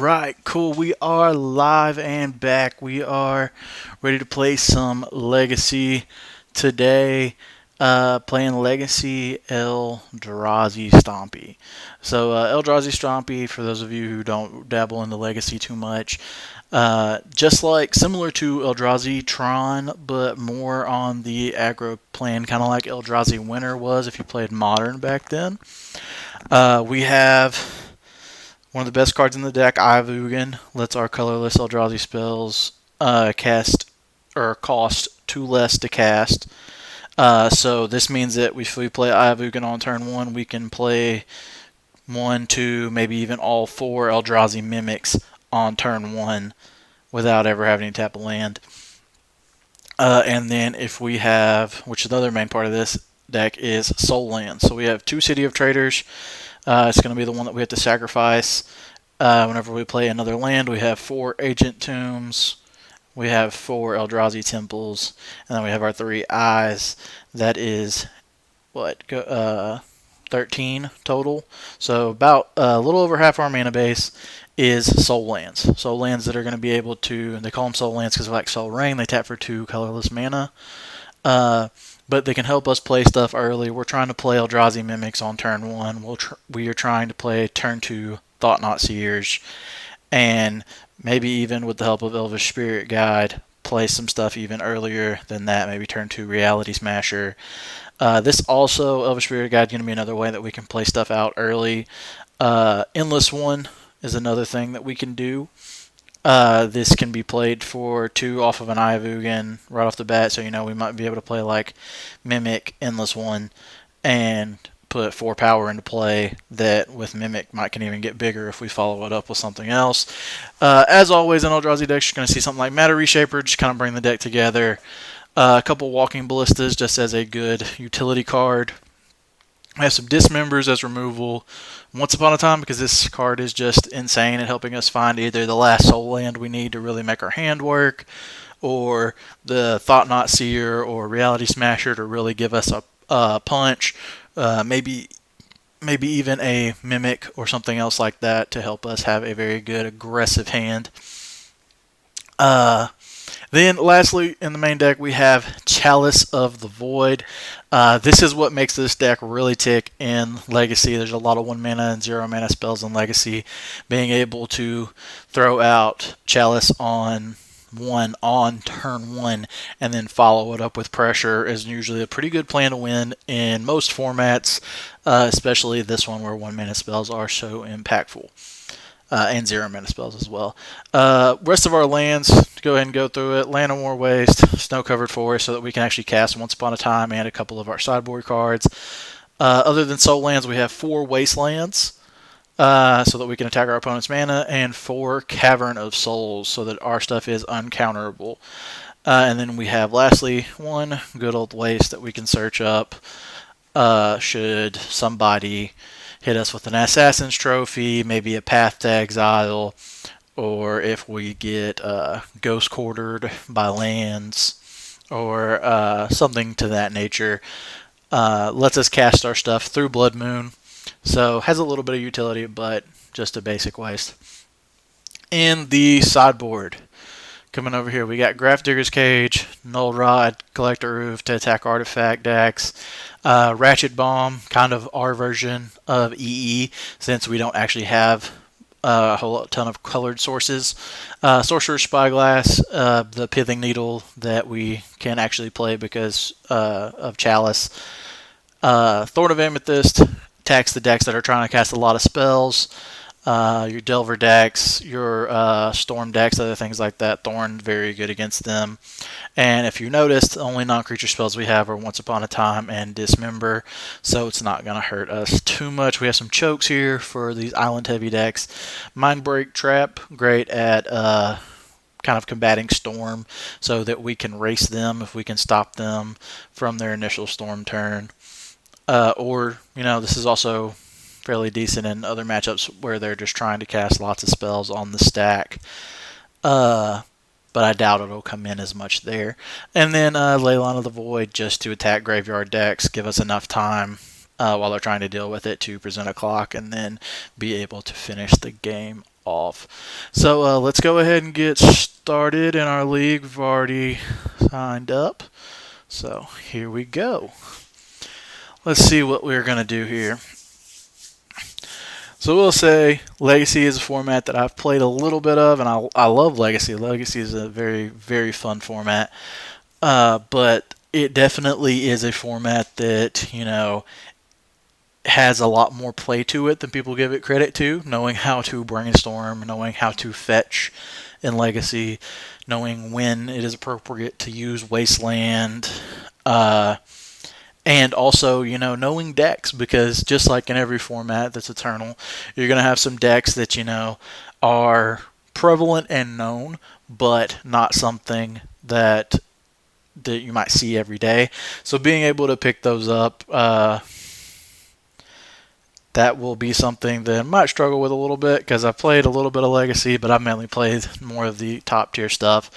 Alright, cool. We are live and back. We are ready to play some Legacy today. Playing Legacy Eldrazi Stompy. So, Eldrazi Stompy, for those of you who don't dabble in the Legacy too much, just like similar to Eldrazi Tron, but more on the aggro plan, kind of like Eldrazi Winter was if you played Modern back then. We have one of the best cards in the deck, Ivugan, lets our colorless Eldrazi spells cast or cost 2 less to cast. So this means that if we play Ivugan on turn 1, we can play 1, 2, maybe even all 4 Eldrazi Mimics on turn 1 without ever having to tap a land. And then if we have, which is the other main part of this deck, is Soul Lands. So we have 2 City of Traders. It's going to be the one that we have to sacrifice whenever we play another land. We have 4 Ancient Tombs. We have 4 Eldrazi Temples. And then we have our 3 Eyes. That is, 13 total. So about a little over half our mana base is Soul Lands. Soul Lands that are going to be able to, they call them Soul Lands because they're like Soul Rain. They tap for 2 colorless mana. But they can help us play stuff early. We're trying to play Eldrazi Mimics on turn 1. We are trying to play turn 2 Thought-Knot Seers. And maybe even with the help of Elvish Spirit Guide, play some stuff even earlier than that. Maybe turn 2 Reality Smasher. This also, Elvish Spirit Guide, is going to be another way that we can play stuff out early. Endless One is another thing that we can do. This can be played for 2 off of an Ivugan right off the bat, so we might be able to play like Mimic, Endless One, and put 4 power into play that with Mimic can even get bigger if we follow it up with something else. As always in Eldrazi decks, you're going to see something like Matter Reshaper, just kind of bring the deck together. A couple Walking Ballistas just as a good utility card. I have some Dismembers as removal once upon a time because this card is just insane at helping us find either the last soul land we need to really make our hand work, or the Thought-Knot Seer or Reality Smasher to really give us a punch. Maybe even a Mimic or something else like that to help us have a very good aggressive hand. Then lastly, in the main deck, we have Chalice of the Void. This is what makes this deck really tick in Legacy. There's a lot of 1 mana and 0 mana spells in Legacy. Being able to throw out Chalice on turn 1 and then follow it up with pressure is usually a pretty good plan to win in most formats, especially this one where 1 mana spells are so impactful. And 0 mana spells as well. Rest of our lands, go ahead and go through it. Land of War Waste, Snow Covered Forest, so that we can actually cast Once Upon a Time and a couple of our sideboard cards. Other than Soul Lands, we have 4 Wastelands, so that we can attack our opponent's mana, and 4 Cavern of Souls, so that our stuff is uncounterable. And then we have, lastly, 1 good old waste that we can search up should somebody hit us with an Assassin's Trophy, maybe a Path to Exile, or if we get Ghost Quartered by lands, or something to that nature. Lets us cast our stuff through Blood Moon, so has a little bit of utility, but just a basic waste. In the sideboard, coming over here, we got Grafdigger's Cage, Null Rod, Collector Roof to attack artifact decks, Ratchet Bomb, kind of our version of EE, since we don't actually have a whole ton of colored sources. Sorcerer's Spyglass, the Pithing Needle that we can actually play because of Chalice. Thorn of Amethyst attacks the decks that are trying to cast a lot of spells. Your Delver decks, your Storm decks, other things like that. Thorn, very good against them. And if you noticed, the only non-creature spells we have are Once Upon a Time and Dismember, so it's not going to hurt us too much. We have some chokes here for these island-heavy decks. Mindbreak Trap, great at kind of combating Storm, so that we can race them if we can stop them from their initial Storm turn. Or, this is also fairly decent in other matchups where they're just trying to cast lots of spells on the stack. But I doubt it'll come in as much there. And then Leyline of the Void, just to attack graveyard decks, give us enough time while they're trying to deal with it to present a clock and then be able to finish the game off. So let's go ahead and get started in our league. We've already signed up. So here we go. Let's see what we're going to do here. So we'll say Legacy is a format that I've played a little bit of, and I love Legacy. Legacy is a very, very fun format. But it definitely is a format that, has a lot more play to it than people give it credit to, knowing how to brainstorm, knowing how to fetch in Legacy, knowing when it is appropriate to use Wasteland, and also, knowing decks, because just like in every format that's Eternal, you're going to have some decks that, are prevalent and known, but not something that you might see every day. So being able to pick those up, that will be something that I might struggle with a little bit, because I've played a little bit of Legacy, but I've mainly played more of the top tier stuff.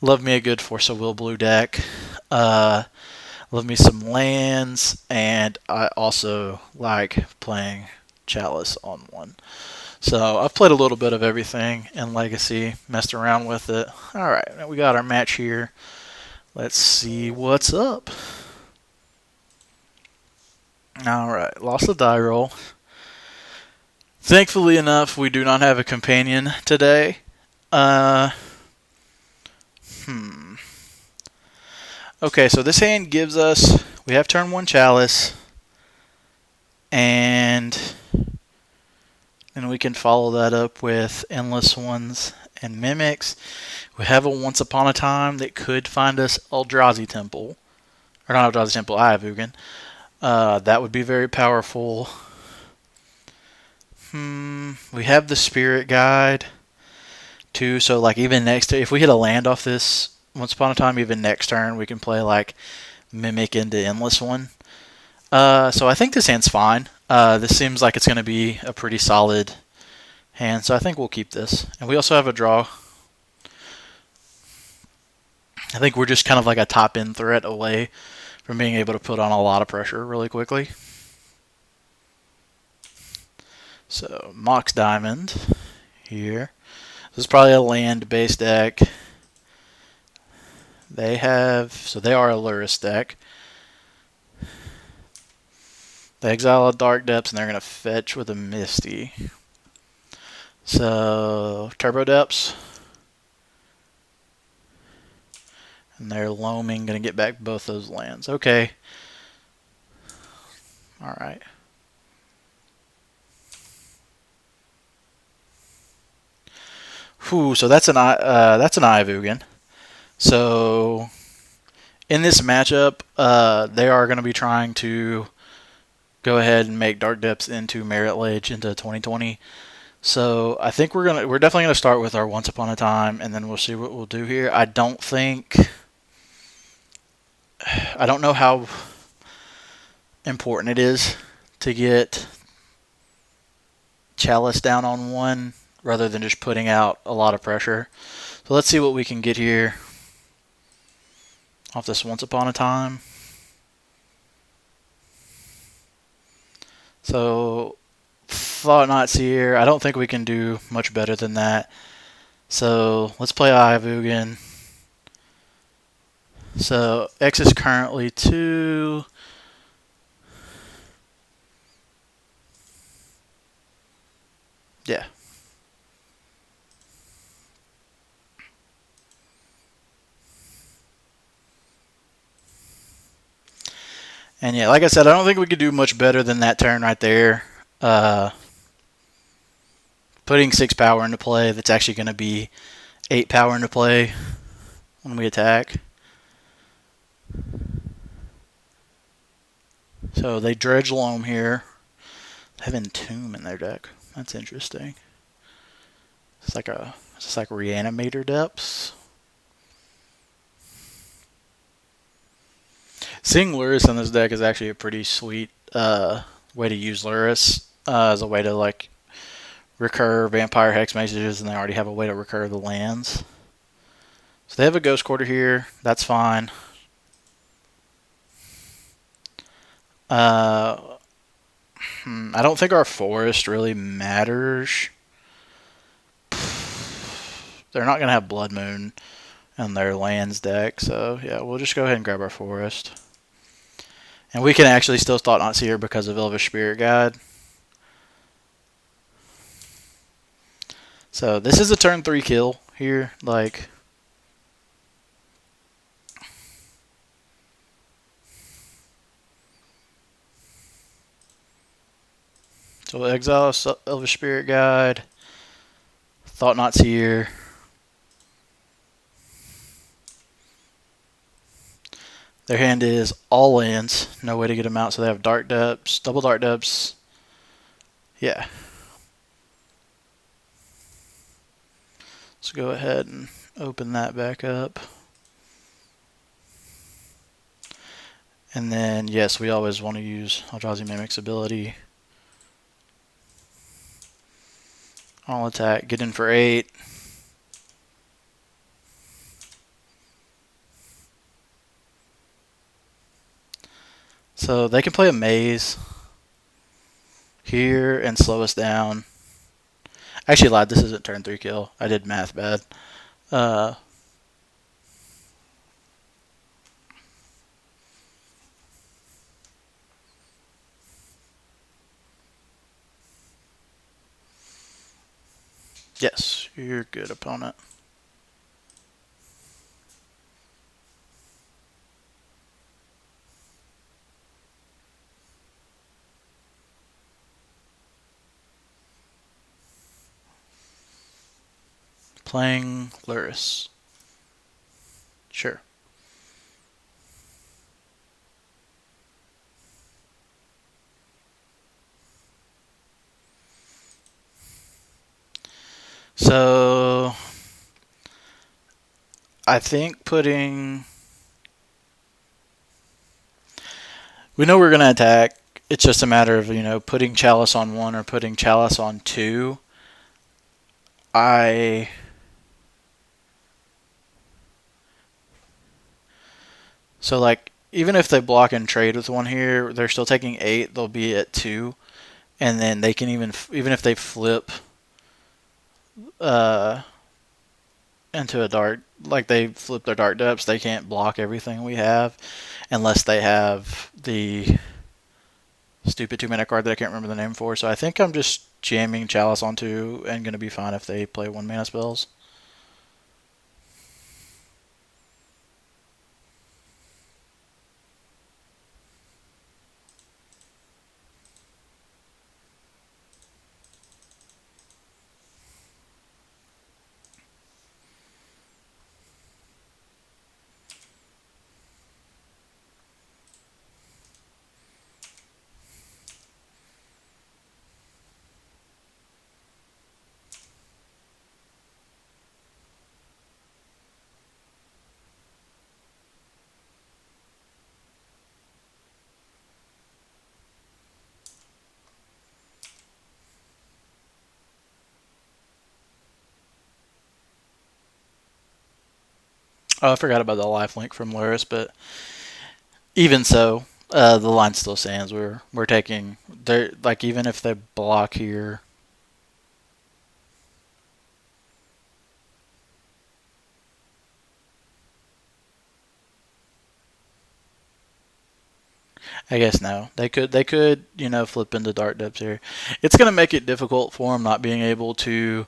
Love me a good Force of Will blue deck. Love me some lands, and I also like playing Chalice on one. So I've played a little bit of everything in Legacy, messed around with it. Alright, we got our match here. Let's see what's up. Alright, lost the die roll. Thankfully enough, we do not have a companion today. Okay, so this hand gives us, we have turn 1 Chalice, and then we can follow that up with Endless Ones and Mimics. We have a Once Upon a Time that could find us Eldrazi Temple, or not Eldrazi Temple, Ayavugan. That would be very powerful. We have the Spirit Guide too, so like even next, if we hit a land off this Once Upon a Time, even next turn, we can play like Mimic into Endless One. So I think this hand's fine. This seems like it's going to be a pretty solid hand, so I think we'll keep this. And we also have a draw. I think we're just kind of like a top-end threat away from being able to put on a lot of pressure really quickly. So Mox Diamond here. This is probably a land-based deck. They are a Lurrus deck. They exile a Dark Depths, and they're going to fetch with a Misty. So, Turbo Depths. And they're loaming, going to get back both those lands. Okay. Alright. So that's an Ayavugan. So, in this matchup, they are going to be trying to go ahead and make Dark Depths into Merit Lage into 2020. So I think we're definitely gonna start with our Once Upon a Time, and then we'll see what we'll do here. I don't know how important it is to get Chalice down on one rather than just putting out a lot of pressure. So let's see what we can get here off this Once Upon a Time. So Thought Knot's here. I don't think we can do much better than that. So let's play Ayavugan. So X is currently 2. Yeah. And yeah, like I said, I don't think we could do much better than that turn right there. Putting 6 power into play, that's actually going to be 8 power into play when we attack. So they Dredge Loam here. They have Entomb in their deck. That's interesting. It's like Reanimator Depths. Seeing Lurrus in this deck is actually a pretty sweet way to use Lurrus as a way to like recur Vampire Hex Mages, and they already have a way to recur the lands. So they have a Ghost Quarter here. That's fine. I don't think our forest really matters. they're not going to have Blood Moon in their lands deck. So yeah, we'll just go ahead and grab our forest. And we can actually still Thought Not Seer because of Elvish Spirit Guide. So this is a turn 3 kill here. Like, so we'll exile Elvish Spirit Guide, Thought Not Seer. Their hand is all lands, no way to get them out, so they have Dark Depths, double Dark Depths. Yeah. Let's go ahead and open that back up. And then, yes, we always want to use Eldrazi Mimic's ability. I'll attack, get in for 8. So they can play a maze here and slow us down. Actually lied, this isn't turn 3 kill. I did math bad. Yes, you're good, opponent. Playing Lurrus. Sure. So I think putting... We know we're going to attack. It's just a matter of, putting Chalice on 1 or putting Chalice on 2. So, like, even if they block and trade with 1 here, they're still taking 8. They'll be at 2. And then they can even if they flip into a dark, like they flip their Dark Depths, they can't block everything we have unless they have the stupid 2-mana card that I can't remember the name for. So I think I'm just jamming Chalice on 2 and going to be fine if they play 1-mana spells. Oh, I forgot about the lifelink from Lurrus, but even so, the line still stands. We're taking, they're like, even if they block here. I guess no. They could flip into Dark Depths here. It's gonna make it difficult for them not being able to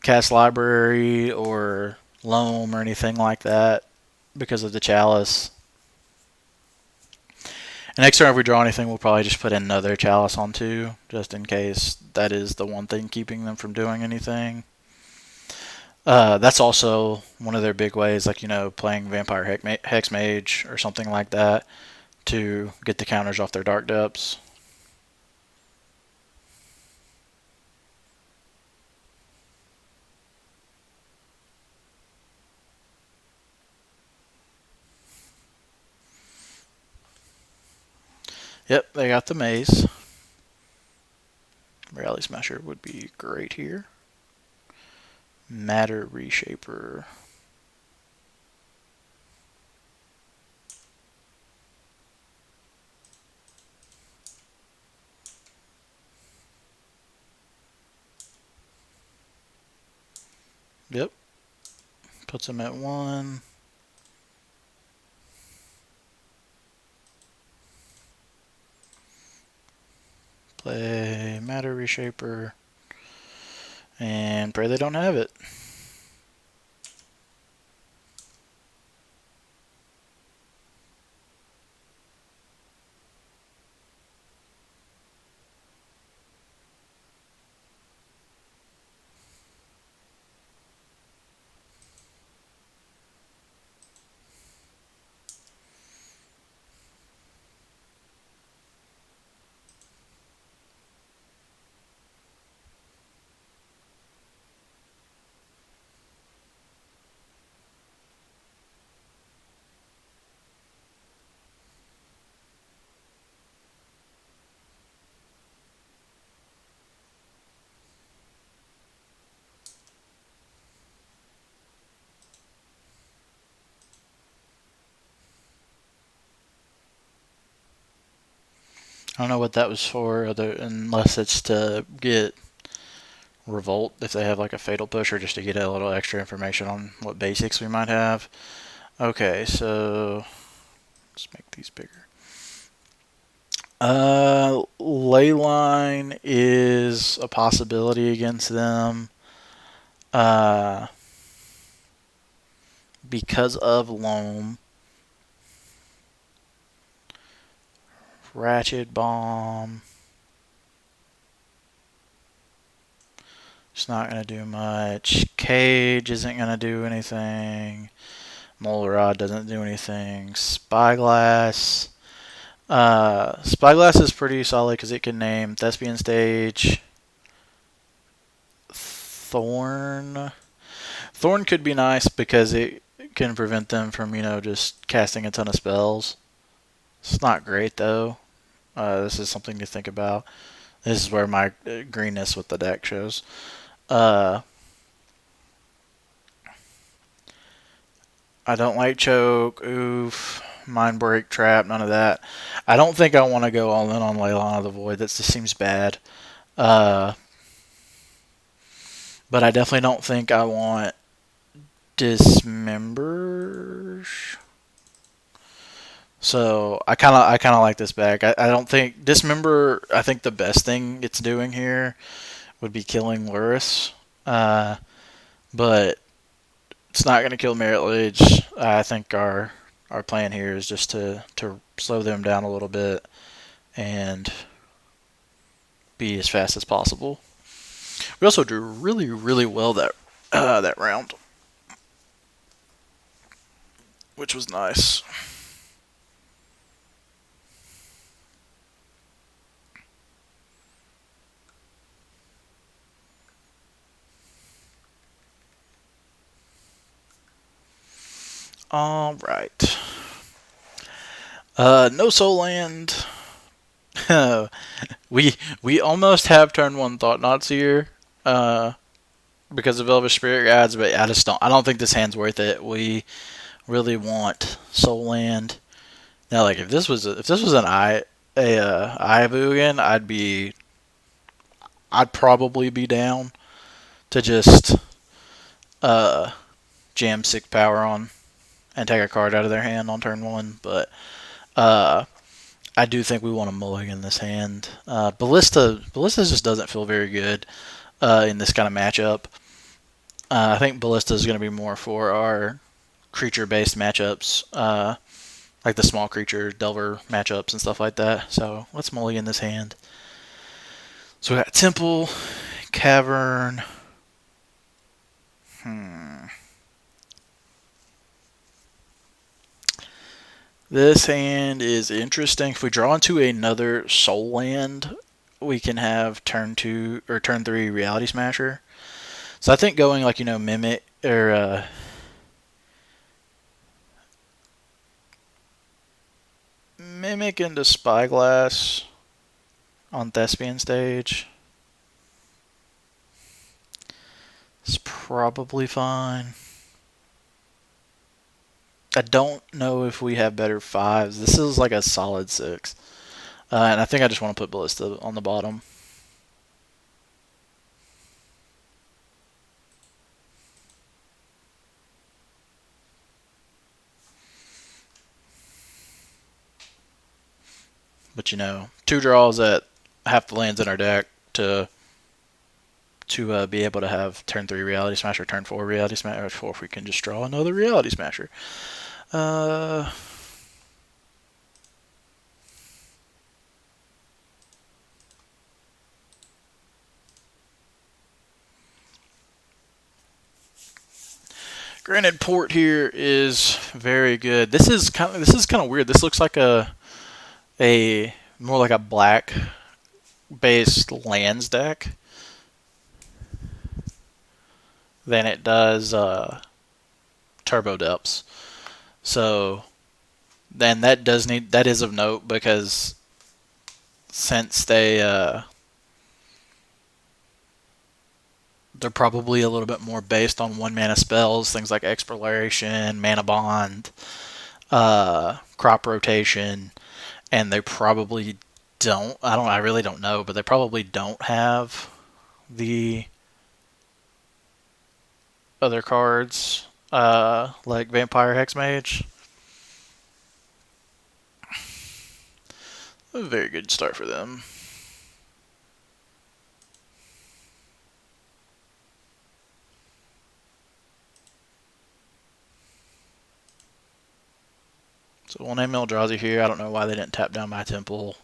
cast Library or Loam or anything like that because of the Chalice. And next turn, if we draw anything, we'll probably just put another Chalice on 2, just in case that is the one thing keeping them from doing anything. That's also one of their big ways, like, playing Vampire Hex Mage or something like that to get the counters off their Dark Depths. Yep, they got the Maze. Rally Smasher would be great here. Matter Reshaper. Yep. Puts him at 1. Play Matter Reshaper. And pray they don't have it. I don't know what that was for, unless it's to get Revolt if they have like a Fatal Push, or just to get a little extra information on what basics we might have. Okay, so let's make these bigger. Leyline is a possibility against them. Because of Loam. Ratchet Bomb. It's not going to do much. Cage isn't going to do anything. Mole Rod doesn't do anything. Spyglass. Spyglass is pretty solid because it can name Thespian Stage. Thorn. Thorn could be nice because it can prevent them from, just casting a ton of spells. It's not great though. This is something to think about. This is where my greenness with the deck shows. I don't like Choke, Oof, Mind Break, Trap, none of that. I don't think I want to go all in on Leyline of the Void. That just seems bad. But I definitely don't think I want Dismember. So I kind of like this back. I don't think Dismember. I think the best thing it's doing here would be killing Lurrus, but it's not going to kill Merit Lich. I think our plan here is just to slow them down a little bit and be as fast as possible. We also drew really, really well that round, which was nice. All right. No Soul Land. we almost have turn 1 Thought Knots here because of Elvish Spirit Guides, but I don't think this hand's worth it. We really want Soul Land. Now, like if this was an Ayabugan, I'd probably be down to just jam 6 power on and take a card out of their hand on turn 1, but I do think we want to mulligan this hand. Ballista just doesn't feel very good in this kind of matchup. I think Ballista is going to be more for our creature-based matchups, like the small creature Delver matchups and stuff like that. So let's mulligan this hand. So we got Temple, Cavern. This hand is interesting. If we draw into another Soul Land, we can have turn 2 or turn 3 Reality Smasher. So I think going like Mimic or Mimic into Spyglass on Thespian Stage is probably fine. I don't know if we have better 5s. This is like a solid 6. And I think I just want to put Ballista on the bottom. But you know, 2 draws at half the lands in our deck to be able to have turn 3 Reality Smasher, turn 4 Reality Smasher, or if we can just draw another Reality Smasher. Granted, Port here is very good. This is kind of weird. This looks like a more like a black based lands deck than it does Turbo Depths. So then that is of note, because since they're probably a little bit more based on 1 mana spells, things like Exploration, Mana Bond, Crop Rotation, and they probably don't. I really don't know, but they probably don't have the other cards like Vampire Hexmage. A very good start for them. So we'll name Eldrazi here. I don't know why they didn't tap down my temple,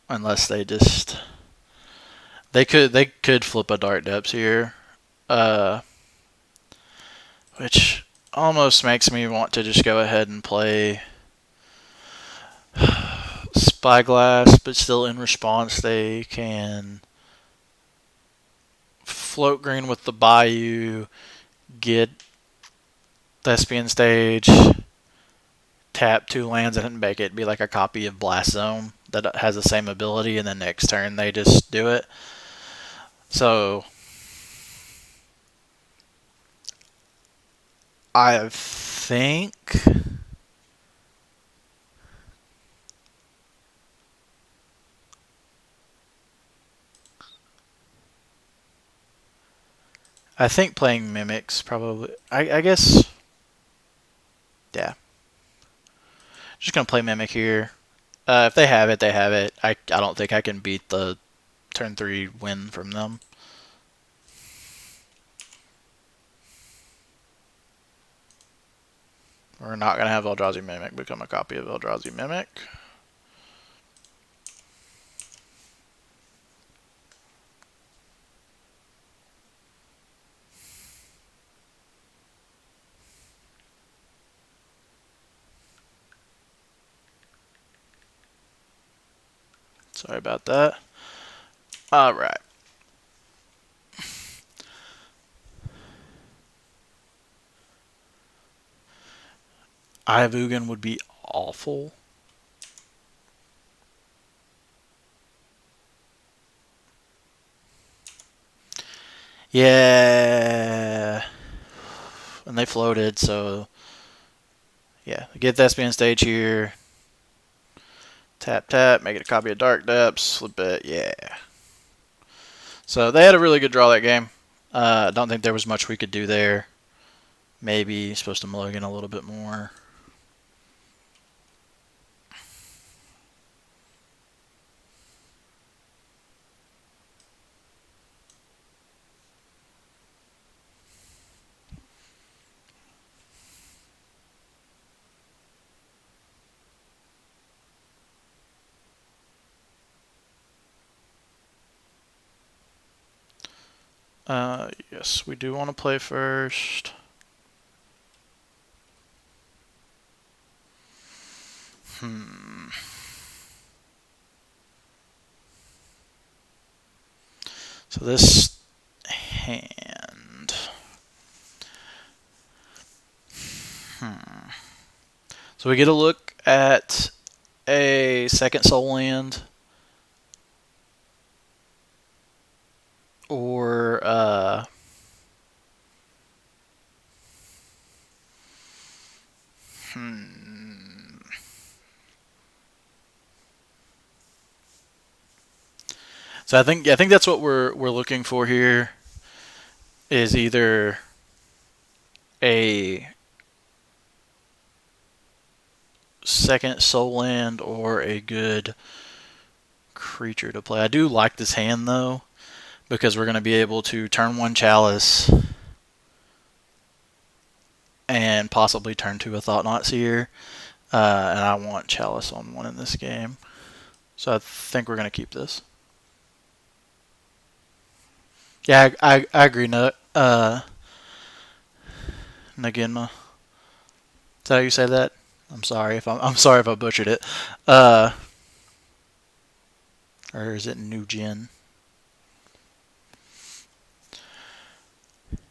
unless they just they could flip a Dark Depths here, which almost makes me want to just go ahead and play Spyglass, but still in response they can float green with the Bayou, get Thespian Stage, tap 2 lands and make it be like a copy of Blast Zone that has the same ability, and then next turn they just do it. So I think playing Mimics probably. I guess, yeah. Just gonna play Mimic here. If they have it, they have it. I don't think I can beat the turn 3 win from them. We're not gonna have Eldrazi Mimic become a copy of Eldrazi Mimic. Sorry about that. Alright. Ivugan would be awful. Yeah. And they floated, so yeah. Get Thespian Stage here. Tap, tap, make it a copy of Dark Depths, flip it, yeah. So they had a really good draw that game. I don't think there was much we could do there. Maybe supposed to mulligan a little bit more. Yes, we do want to play first. So this hand. So we get a look at a second soul land, or So I think that's what we're looking for here, is either a second soul land or a good creature to play. I do like this hand though, because we're going to be able to turn 1 Chalice and possibly turn 2 a Thought-Knot Seer. And I want Chalice on 1 in this game. So I think we're going to keep this. Yeah, I agree. No, Naginma. Is that how you say that? I'm sorry if I butchered it. Or is it Nugin?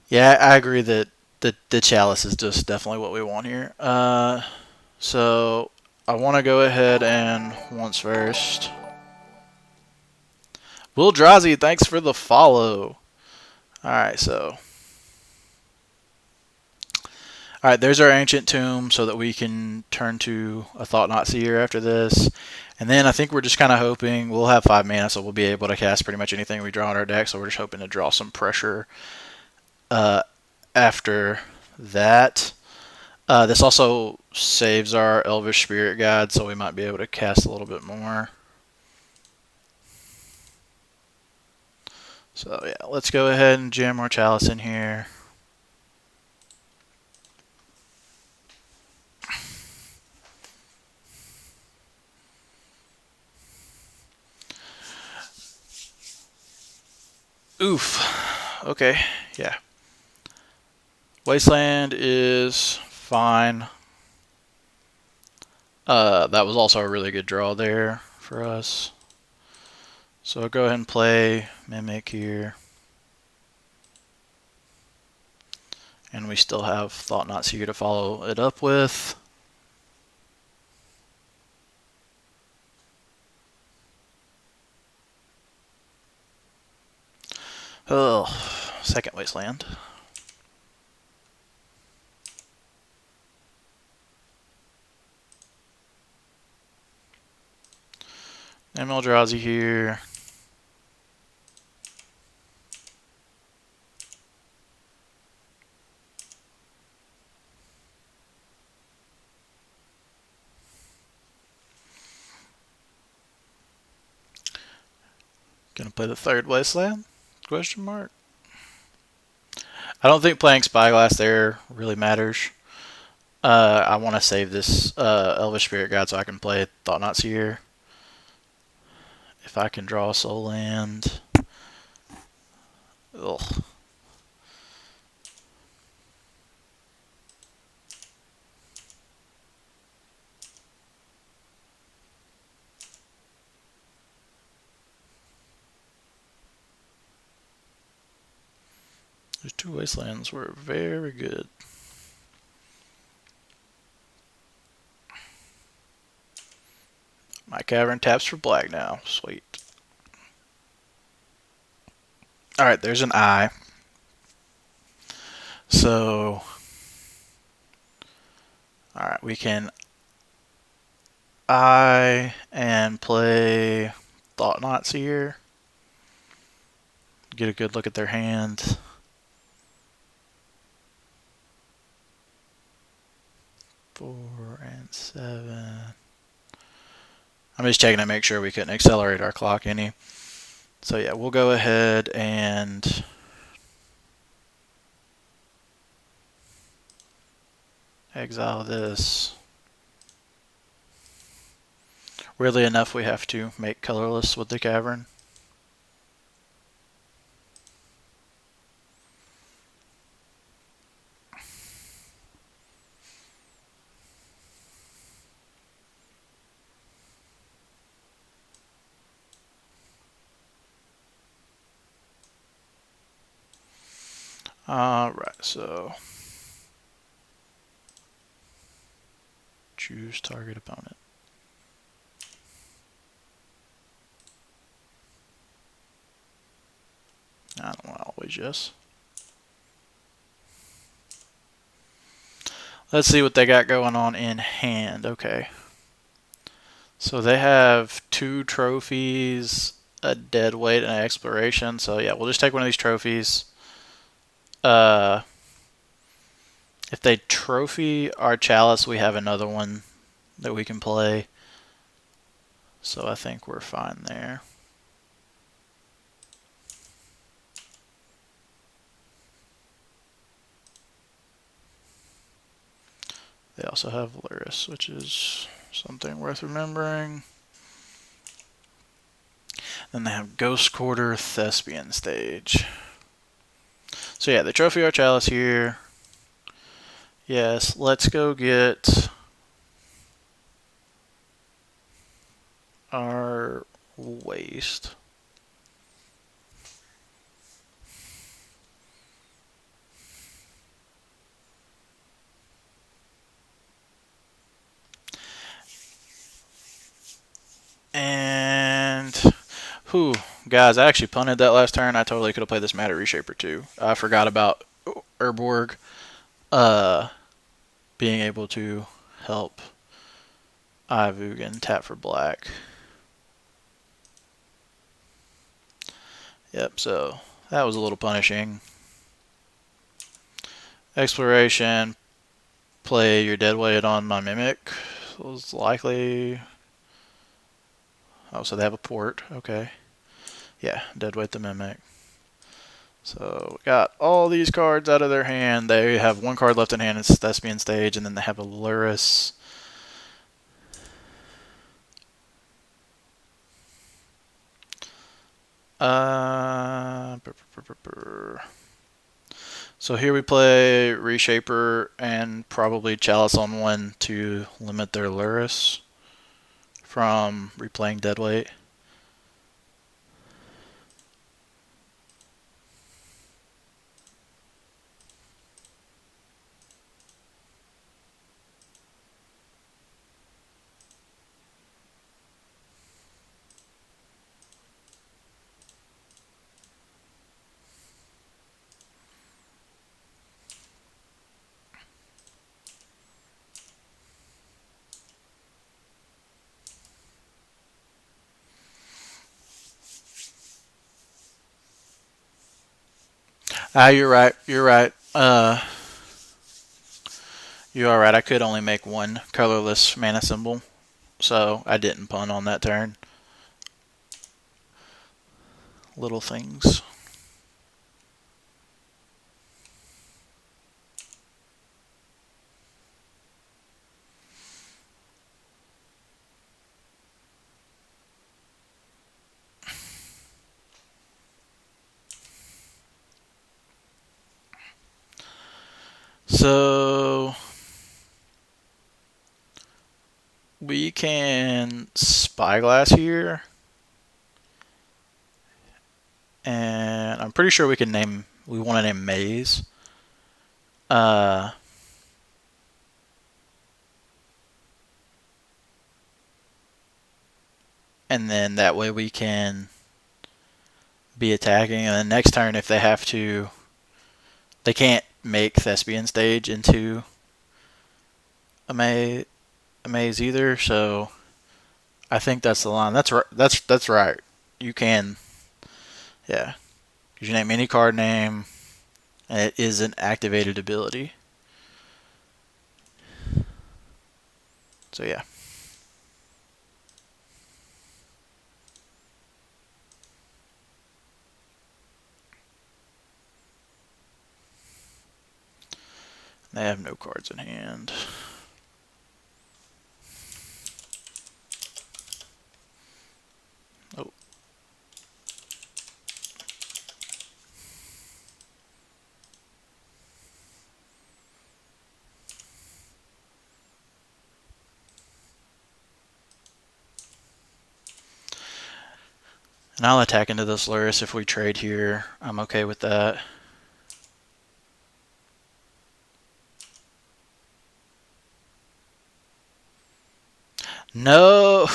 Yeah, I agree that the Chalice is just definitely what we want here. So I want to go ahead and once first. Eldrazi, thanks for the follow. Alright, so. Alright, there's our Ancient Tomb so that we can turn to a Thought-Knot Seer after this. And then I think we're just kind of hoping we'll have 5 mana, so we'll be able to cast pretty much anything we draw in our deck. So we're just hoping to draw some pressure after that. This also saves our Elvish Spirit Guide, so we might be able to cast a little bit more. So yeah, let's go ahead and jam our Chalice in here. Oof. Okay, yeah. Wasteland is fine. That was also a really good draw there for us. So I'll go ahead and play Mimic here. And we still have Thought-Knot Seer to follow it up with. Oh, second Wasteland. And Eldrazi here. Gonna play the third Wasteland? Question mark. I don't think playing Spyglass there really matters. I want to save this Elvish Spirit Guide so I can play Thought-Knot Seer. If I can draw a soul land. Ugh. Those 2 Wastelands were very good. My Cavern taps for black now. Sweet. Alright, there's an eye. So, alright, we can eye and play Thought-Knot Seer. Get a good look at their hand. Four and 7. I'm just checking to make sure we couldn't accelerate our clock any. So yeah, we'll go ahead and exile this. Weirdly enough, we have to make colorless with the Cavern. Alright, so choose target opponent. I don't want always yes. Let's see what they got going on in hand. Okay. So they have 2 trophies, a dead weight, and an exploration. So yeah, we'll just take one of these trophies. If they trophy our Chalice, we have another one that we can play. So I think we're fine there. They also have Lurrus, which is something worth remembering. Then they have Ghost Quarter, Thespian Stage. So yeah, the Trophy Archalis here. Yes, let's go get our waste. And whew, guys, I actually punted that last turn. I totally could have played this Matter Reshaper too. I forgot about Urborg being able to help Ivugan tap for black. Yep, so that was a little punishing. Exploration, play your Deadweight on my Mimic. Was likely. Oh, so they have a port. Okay. Yeah, Deadweight the Mimic. So we got all these cards out of their hand. They have one card left in hand. It's Thespian Stage, and then they have a Lurrus. So here we play Reshaper and probably Chalice on one to limit their Lurrus from replaying Deadweight. You're right. You're right. You are right. I could only make one colorless mana symbol, so I didn't punt on that turn. Little things. So we can Spyglass here. And I'm pretty sure we can name, we want to name Maze. And then that way we can be attacking. And then next turn, if they have to, they can't make Thespian Stage into a maze either. So I think that's the line. That's right. That's right. You can, yeah. You name any card name, and it is an activated ability. So yeah. They have no cards in hand. Oh. And I'll attack into this Lurrus if we trade here. I'm okay with that. No.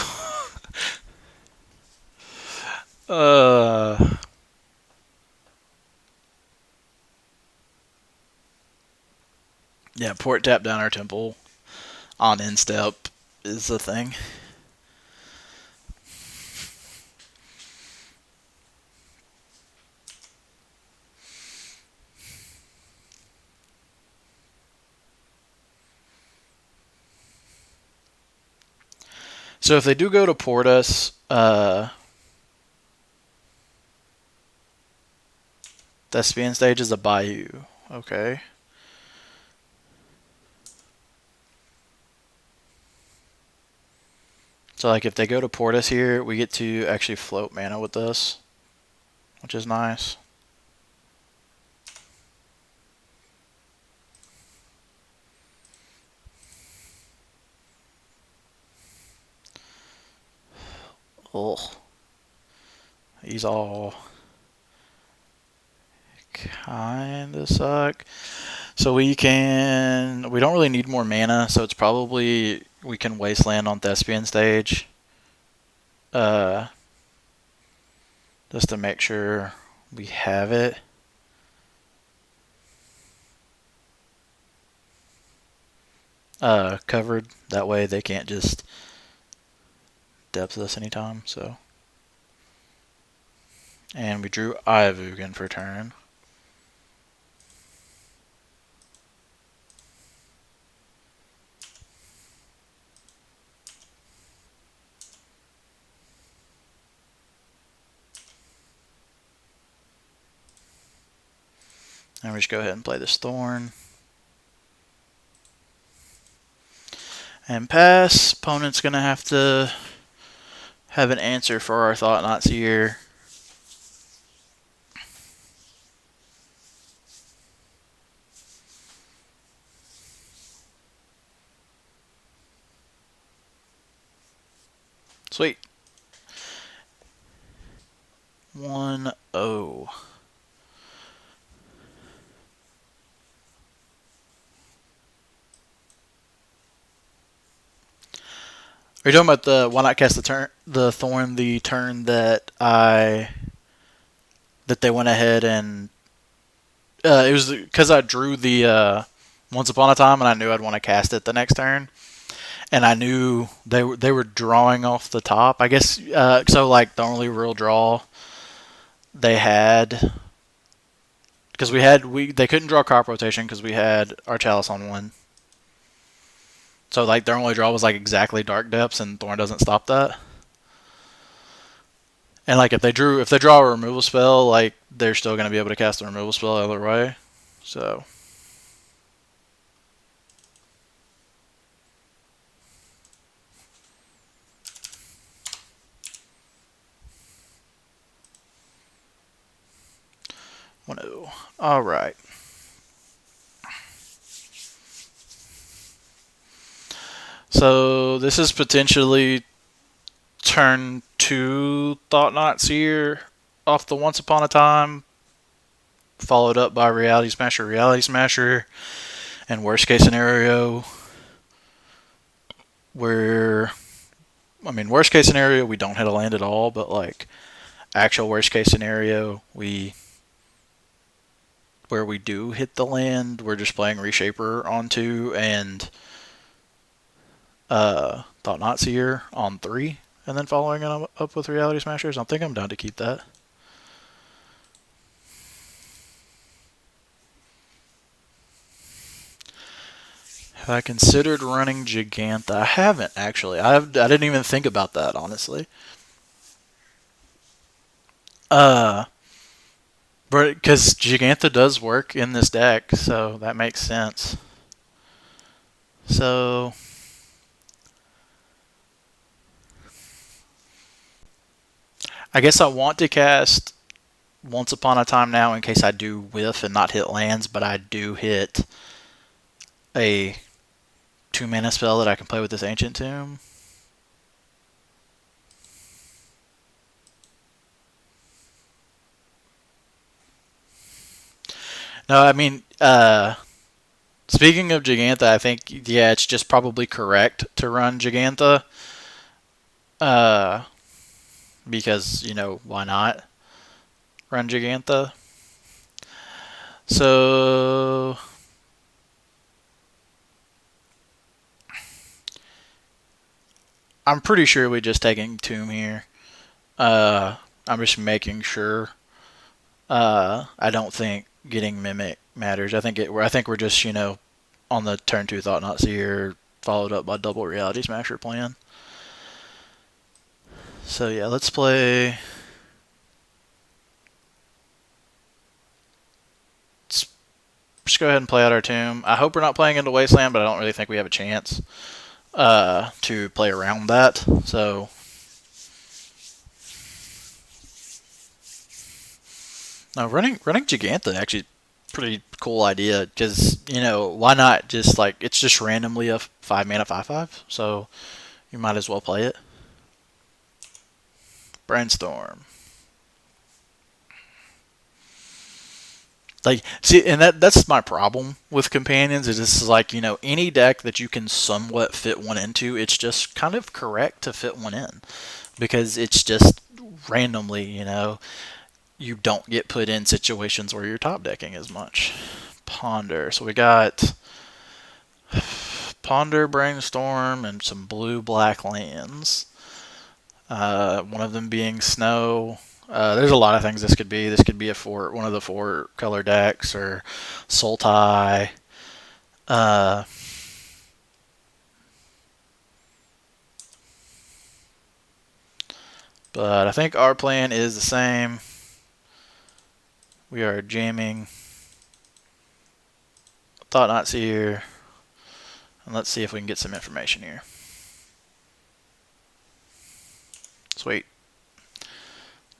Yeah, port tap down our temple on instep is the thing. So if they do go to port us, Thespian stage is a Bayou. Okay. So like if they go to port us here, we get to actually float mana with this, which is nice. Ugh. These all kind of suck. So we don't really need more mana, so it's probably, we can Wasteland on Thespian stage. Just to make sure we have it. Covered. That way they can't just depth us anytime, so. And we drew Ivugan for turn. And we just go ahead and play this Thorn. And pass. Opponent's going to have an answer for our Thought-Knot Seer. Sweet. 1-0. Are you talking about the why not cast the Thorn the turn that they went ahead and it was because I drew the Once Upon a Time and I knew I'd want to cast it the next turn, and I knew they were drawing off the top. I guess so. Like the only real draw they had, because they couldn't draw crop rotation because we had our Chalice on one. So like their only draw was like exactly Dark Depths, and Thorn doesn't stop that. And like if they draw a removal spell, like they're still going to be able to cast the removal spell either way. So 1-0. All right. So this is potentially turn 2 Thought-Knot Seer off the Once Upon a Time, followed up by Reality Smasher, and worst case scenario, worst case scenario, we don't hit a land at all, but like actual worst case scenario, where we do hit the land, we're just playing Reshaper on 2 and Thought-Knot Seer on 3, and then following it up with Reality Smashers. I think I'm down to keep that. Have I considered running Gigantha? I haven't, actually. I didn't even think about that, honestly. But because Gigantha does work in this deck, so that makes sense. So I guess I want to cast Once Upon a Time now in case I do whiff and not hit lands, but I do hit a 2-mana spell that I can play with this Ancient Tomb. No, I mean, speaking of Gigantha, I think, yeah, it's just probably correct to run Gigantha. Because, why not run Gigantha? So I'm pretty sure we're just taking Tomb here. I'm just making sure. I don't think getting Mimic matters. I think we're just on the turn 2 Thought-Knot Seer followed up by double Reality Smasher plan. So yeah, let's play. Let's just go ahead and play out our tomb. I hope we're not playing into Wasteland, but I don't really think we have a chance to play around that. So now running Giganta actually pretty cool idea, because why not just like it's just randomly a 5-mana 5/5, so you might as well play it. Brainstorm. Like, see, and that's my problem with companions. Is this is like, any deck that you can somewhat fit one into, it's just kind of correct to fit one in, because it's just randomly, you don't get put in situations where you're top decking as much. Ponder. So we got Ponder, Brainstorm, and some blue-black lands. One of them being Snow. There's a lot of things this could be. This could be one of the 4-color decks, or Sultai. But I think our plan is the same. We are jamming Thought-Knot Seer, and let's see if we can get some information here. Sweet.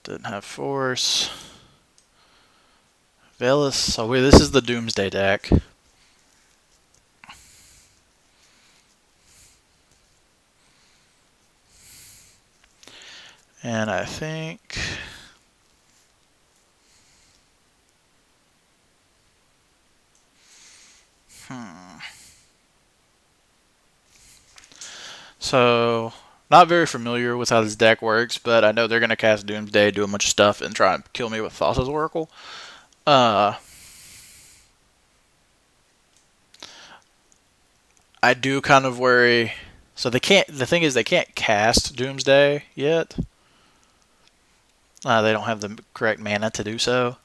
Didn't have force. Velis. So this is the Doomsday deck. And I think So, not very familiar with how this deck works, but I know they're going to cast Doomsday, do a bunch of stuff, and try and kill me with Thassa's Oracle. I do kind of worry. So they can't. The thing is, they can't cast Doomsday yet. They don't have the correct mana to do so.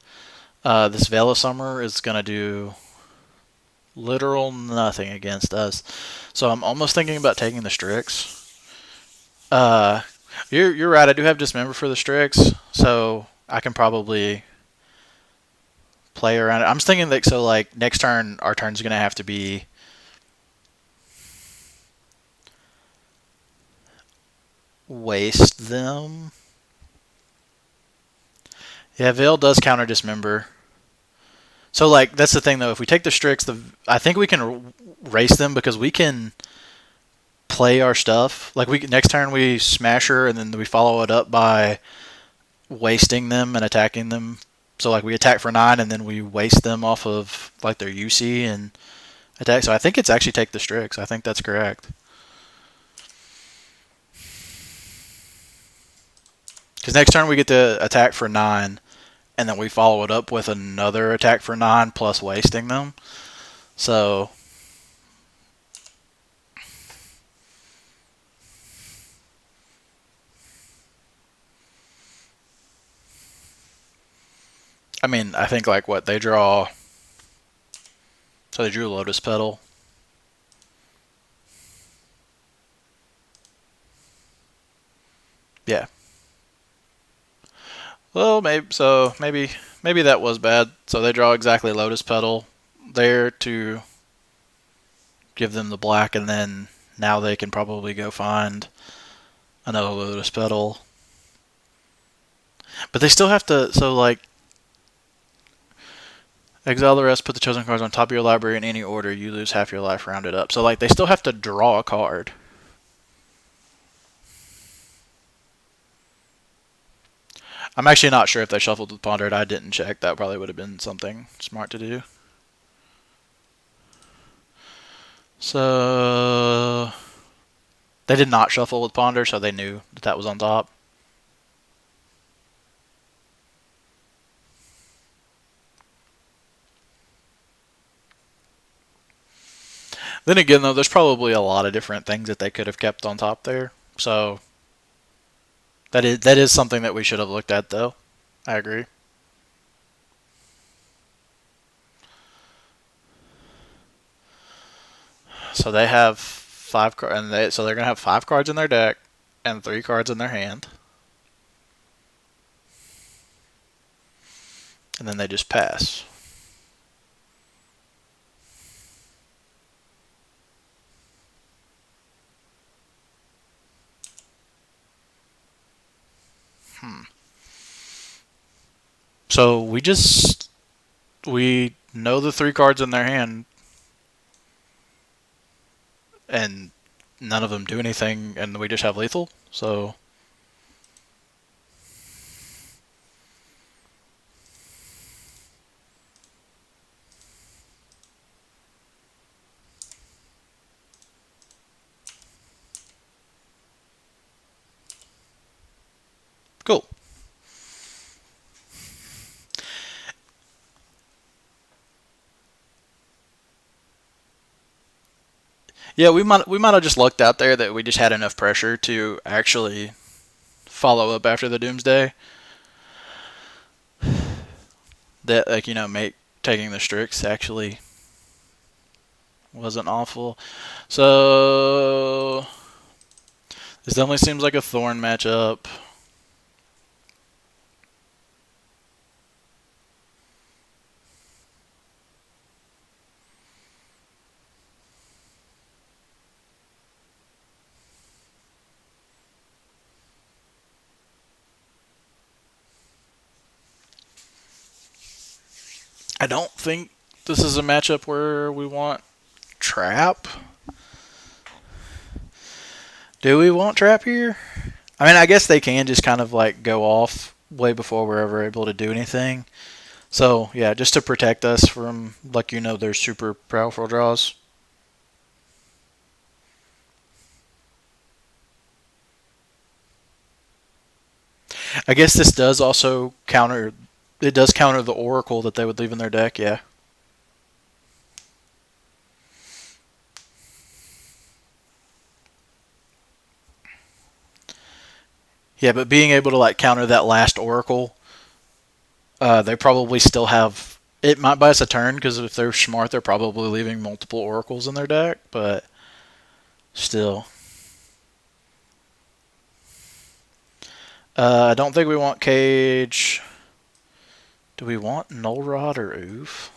This Veil of Summer is going to do literal nothing against us. So I'm almost thinking about taking the Strix. You're right. I do have Dismember for the Strix, so I can probably play around it. I'm just thinking that like next turn, our turn's gonna have to be waste them. Yeah, Veil does counter Dismember. So like that's the thing though. If we take the Strix, I think we can race them, because we can play our stuff. Like next turn we smash her, and then we follow it up by wasting them and attacking them. So like we attack for 9, and then we waste them off of like their UC and attack. So I think it's actually take the Strix. I think that's correct. Because next turn we get to attack for 9, and then we follow it up with another attack for 9 plus wasting them. So I mean, I think like what they draw. So they drew Lotus Petal. Yeah. Well, maybe that was bad. So they draw exactly Lotus Petal there to give them the black, and then now they can probably go find another Lotus Petal. But they still have to. So like, exile the rest. Put the chosen cards on top of your library in any order. You lose half your life rounded up. So like, they still have to draw a card. I'm actually not sure if they shuffled with Pondered. I didn't check. That probably would have been something smart to do. So they did not shuffle with Ponder, so they knew that was on top. Then again, though, there's probably a lot of different things that they could have kept on top there. So that is something that we should have looked at, though. I agree. So they have 5 cards, and so they're gonna have 5 cards in their deck and 3 cards in their hand. and then they just pass. So we know the 3 cards in their hand, and none of them do anything, and we just have lethal. So cool. Yeah, we might have just lucked out there that we just had enough pressure to actually follow up after the Doomsday. That, like, make taking the Strix actually wasn't awful. So this definitely seems like a Thorn matchup. I don't think this is a matchup where we want Trap. Do we want Trap here? I mean, I guess they can just kind of like go off way before we're ever able to do anything. So, yeah, just to protect us from, like, their super powerful draws. I guess this does also counter. It does counter the Oracle that they would leave in their deck, yeah. Yeah, but being able to, like, counter that last Oracle, they probably still have. It might buy us a turn, because if they're smart, they're probably leaving multiple Oracles in their deck, but still. I don't think we want Cage. Do we want Null Rod or Oof?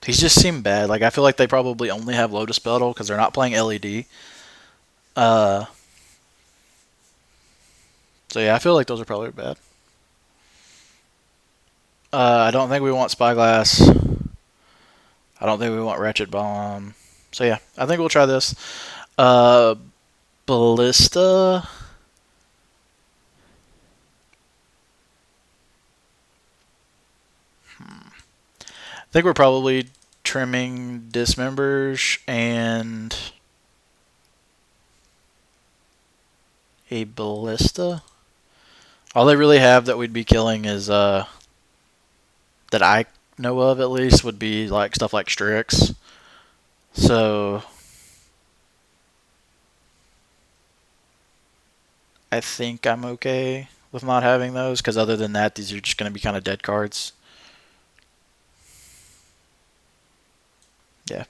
These just seem bad. Like, I feel like they probably only have Lotus Petal because they're not playing LED. So yeah, I feel like those are probably bad. I don't think we want Spyglass. I don't think we want Ratchet Bomb. So yeah, I think we'll try this. Ballista. I think we're probably trimming Dismembers and a Ballista. All they really have that we'd be killing is, that I know of at least, would be like stuff like Strix. So I think I'm okay with not having those, because other than that, these are just going to be kind of dead cards. Yeah.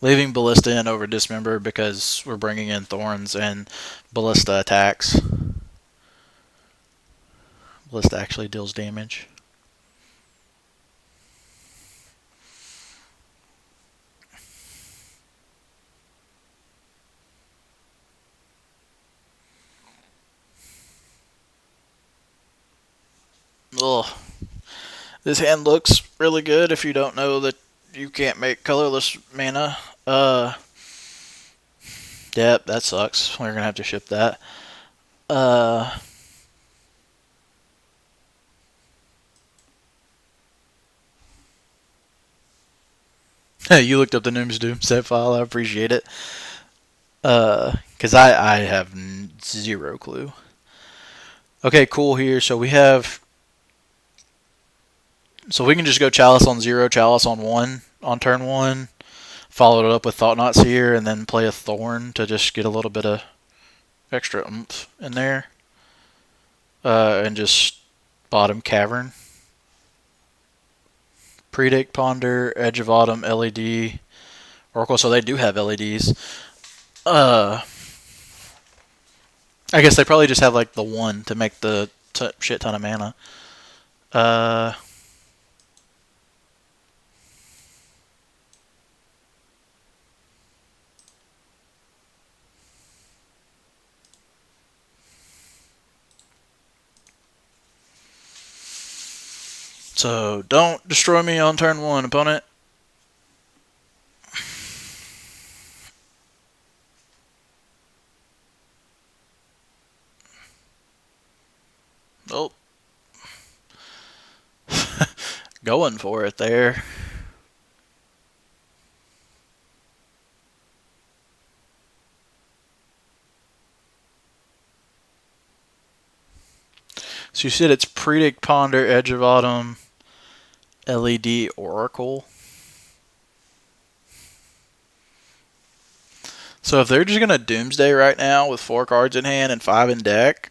Leaving Ballista in over Dismember because we're bringing in Thorns and Ballista attacks. Ballista actually deals damage. Ugh. This hand looks really good if you don't know that you can't make colorless mana. Yep, that sucks. We're gonna have to ship that. You looked up the Doomsday file. I appreciate it. Because I have zero clue. Okay, cool here. So we have. So we can just go Chalice on 0, Chalice on 1 on turn 1. Follow it up with Thought Not Seer, and then play a Thorn to just get a little bit of extra oomph in there. And just bottom Cavern. Predict, Ponder, Edge of Autumn, LED, Oracle. So they do have LEDs. I guess they probably just have like the 1 to make the shit ton of mana. Uh, so don't destroy me on turn 1, opponent. Oh. Going for it there. So you said it's Predict, Ponder, Edge of Autumn, LED, Oracle. So if they're just going to Doomsday right now with 4 cards in hand and 5 in deck,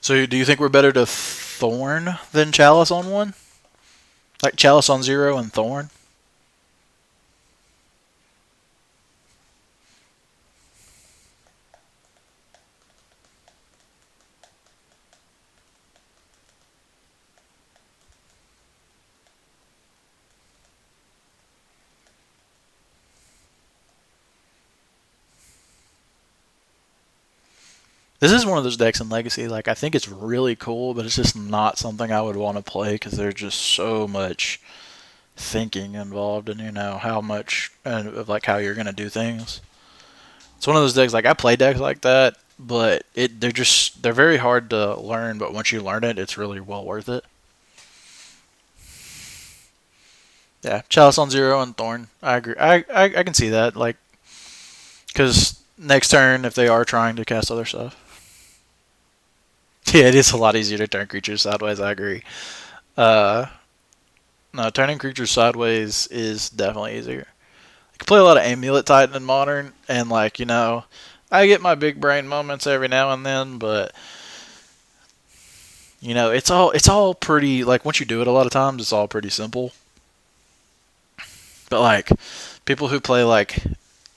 so do you think we're better to Thorn than Chalice on 1? Like Chalice on 0 and Thorn? This is one of those decks in Legacy. Like, I think it's really cool, but it's just not something I would want to play because there's just so much thinking involved, and how much of like how you're gonna do things. It's one of those decks. Like, I play decks like that, but they're very hard to learn. But once you learn it, it's really well worth it. Yeah, Chalice on 0 and Thorn. I agree. I can see that. Like, because next turn, if they are trying to cast other stuff. Yeah, it is a lot easier to turn creatures sideways. I agree. Uh, no, turning creatures sideways is definitely easier. I can play a lot of Amulet Titan in Modern, and I get my big brain moments every now and then, but it's all pretty. Like, once you do it a lot of times, it's all pretty simple. But like people who play like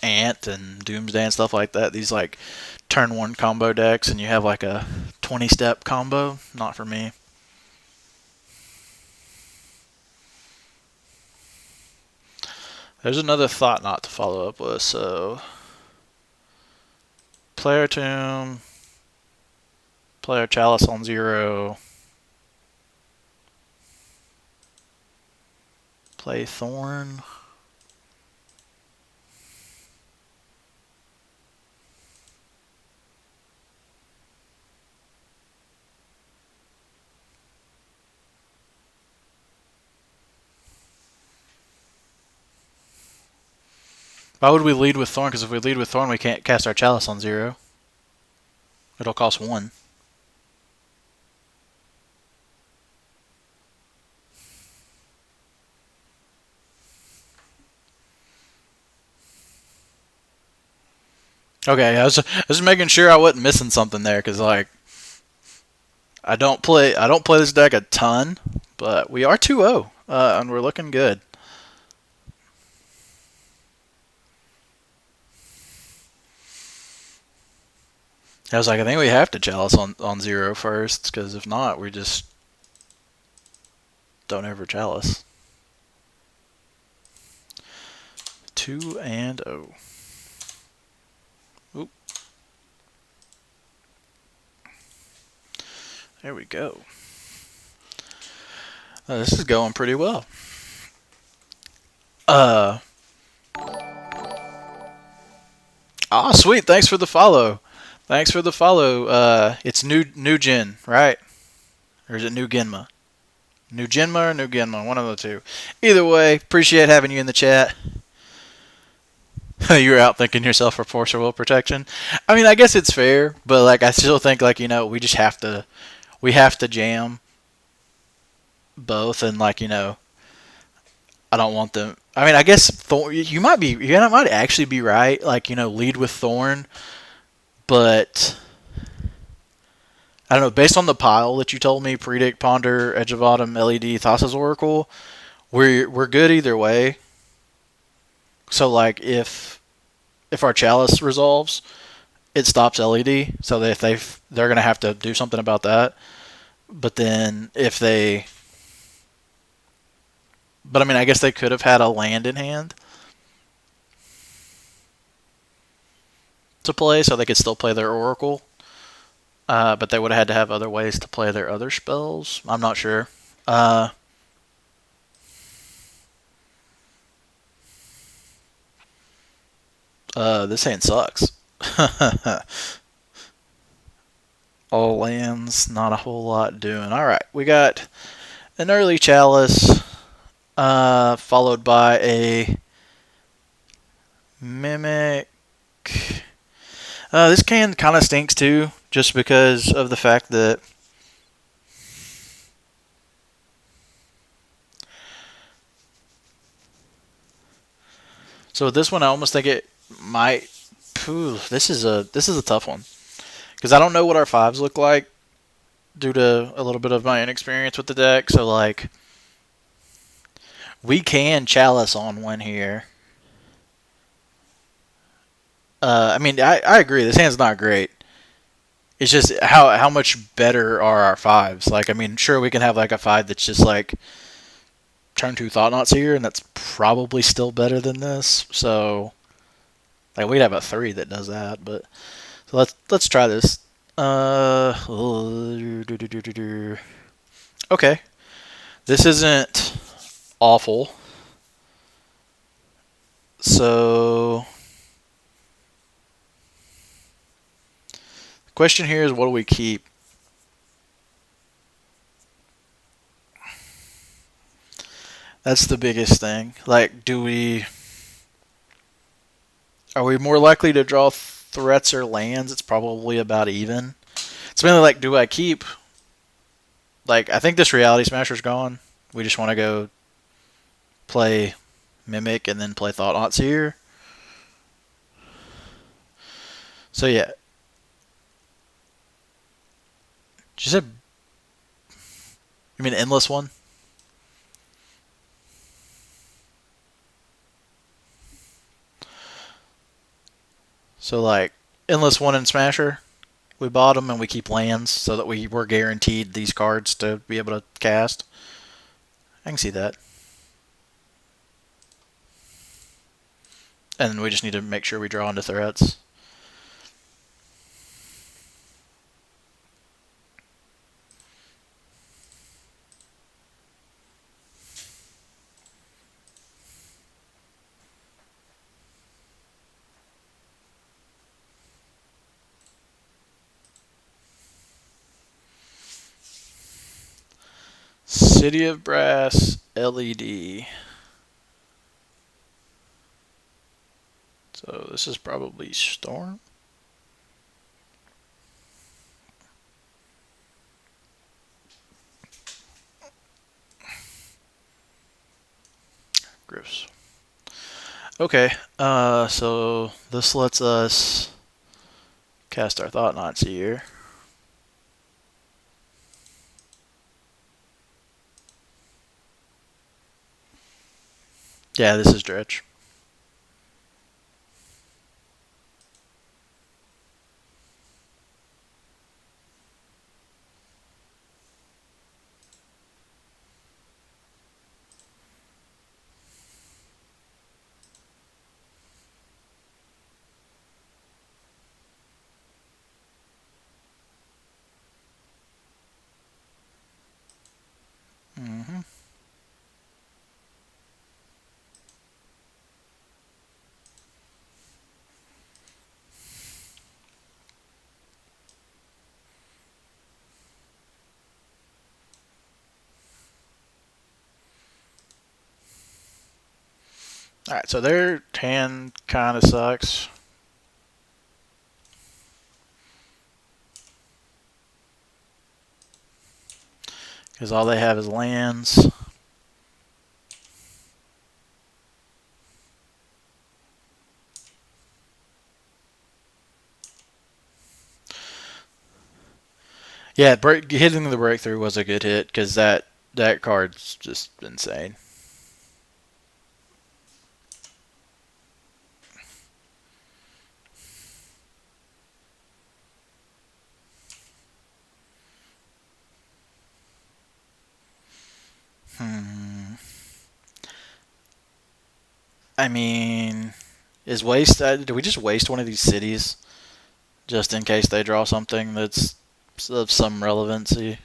Ant and Doomsday and stuff like that, these like turn 1 combo decks, and you have like a 20-step combo, not for me. There's another thought not to follow up with. So player Tomb, player Chalice on 0, play Thorn. Why would we lead with Thorn? Because if we lead with Thorn, we can't cast our Chalice on 0. It'll cost 1. Okay, I was just making sure I wasn't missing something there, because like I don't play this deck a ton, but we are 2-0, and we're looking good. I was like, I think we have to Chalice on 0 first, because if not, we just don't ever Chalice. 2-0. Oop. There we go. This is going pretty well. Sweet. Thanks for the follow. It's new Gen, right? Or is it New Genma? New Genma or New Genma? One of the two. Either way, appreciate having you in the chat. You're out thinking yourself for force or will protection. I mean, I guess it's fair, but like I still think like we just have to jam both, and like I don't want them. I mean, I guess you might actually be right. Like lead with Thorn, But I don't know. Based on the pile that you told me, Predict, Ponder, Edge of Autumn, LED, Thassa's Oracle, we're good either way. So like if our Chalice resolves, it stops LED. So that if they're gonna have to do something about that. But then if they, but I mean, I guess they could have had a land in hand to play, so they could still play their Oracle. But they would have had to have other ways to play their other spells. I'm not sure. This hand sucks. All lands, not a whole lot doing. Alright, we got an early Chalice, followed by a Mimic. This can kind of stinks too, just because of the fact that so this one I almost think it might. This is a tough one because I don't know what our fives look like due to a little bit of my inexperience with the deck. So like we can Chalice on one here. I mean, I agree. This hand's not great. It's just how much better are our fives? Like, I mean, sure we can have like a five that's just like turn 2 Thought-Knots here, and that's probably still better than this. So, like, we'd have a 3 that does that. But so let's try this. Okay, this isn't awful. So the question here is, what do we keep? That's the biggest thing. Like, are we more likely to draw threats or lands? It's probably about even. It's mainly like, do I keep? Like, I think this Reality Smasher's gone. We just want to go play Mimic and then play Thought-Knots here. So yeah. Did you say? You mean Endless one? So like Endless one and Smasher, we bought them and we keep lands so that we were guaranteed these cards to be able to cast. I can see that. And we just need to make sure we draw into threats. City of Brass LED. So this is probably Storm. Griffs. Okay, so this lets us cast our Thought-Knots here. Yeah, this is Dredge. Mm-hmm. Alright, so their hand kind of sucks. Because all they have is lands. Yeah, hitting the breakthrough was a good hit because that card's just insane. Hmm. I mean, is waste? Do we just waste one of these cities just in case they draw something that's of some relevancy?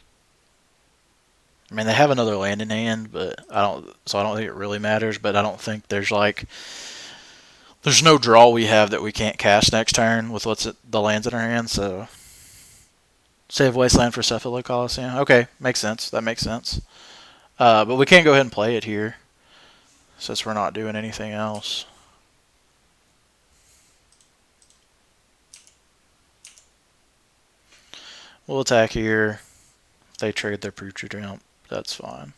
I mean, they have another land in hand, but I don't. So I don't think it really matters. But I don't think there's no draw we have that we can't cast next turn with the lands in our hand. So save wasteland for Cephalo Coliseum. Okay, makes sense. That makes sense. But we can't go ahead and play it here since we're not doing anything else. We'll attack here. If they trade their Putrid Jump, that's fine.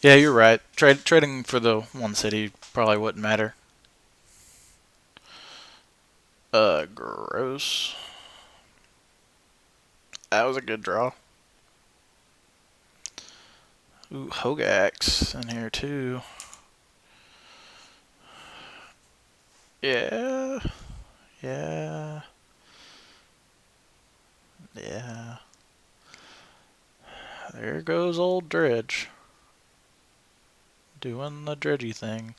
Yeah, you're right. Trading for the one city probably wouldn't matter. Gross. That was a good draw. Ooh, Hogax in here too. Yeah. Yeah. Yeah. There goes old Dredge. Doing the dredgy thing.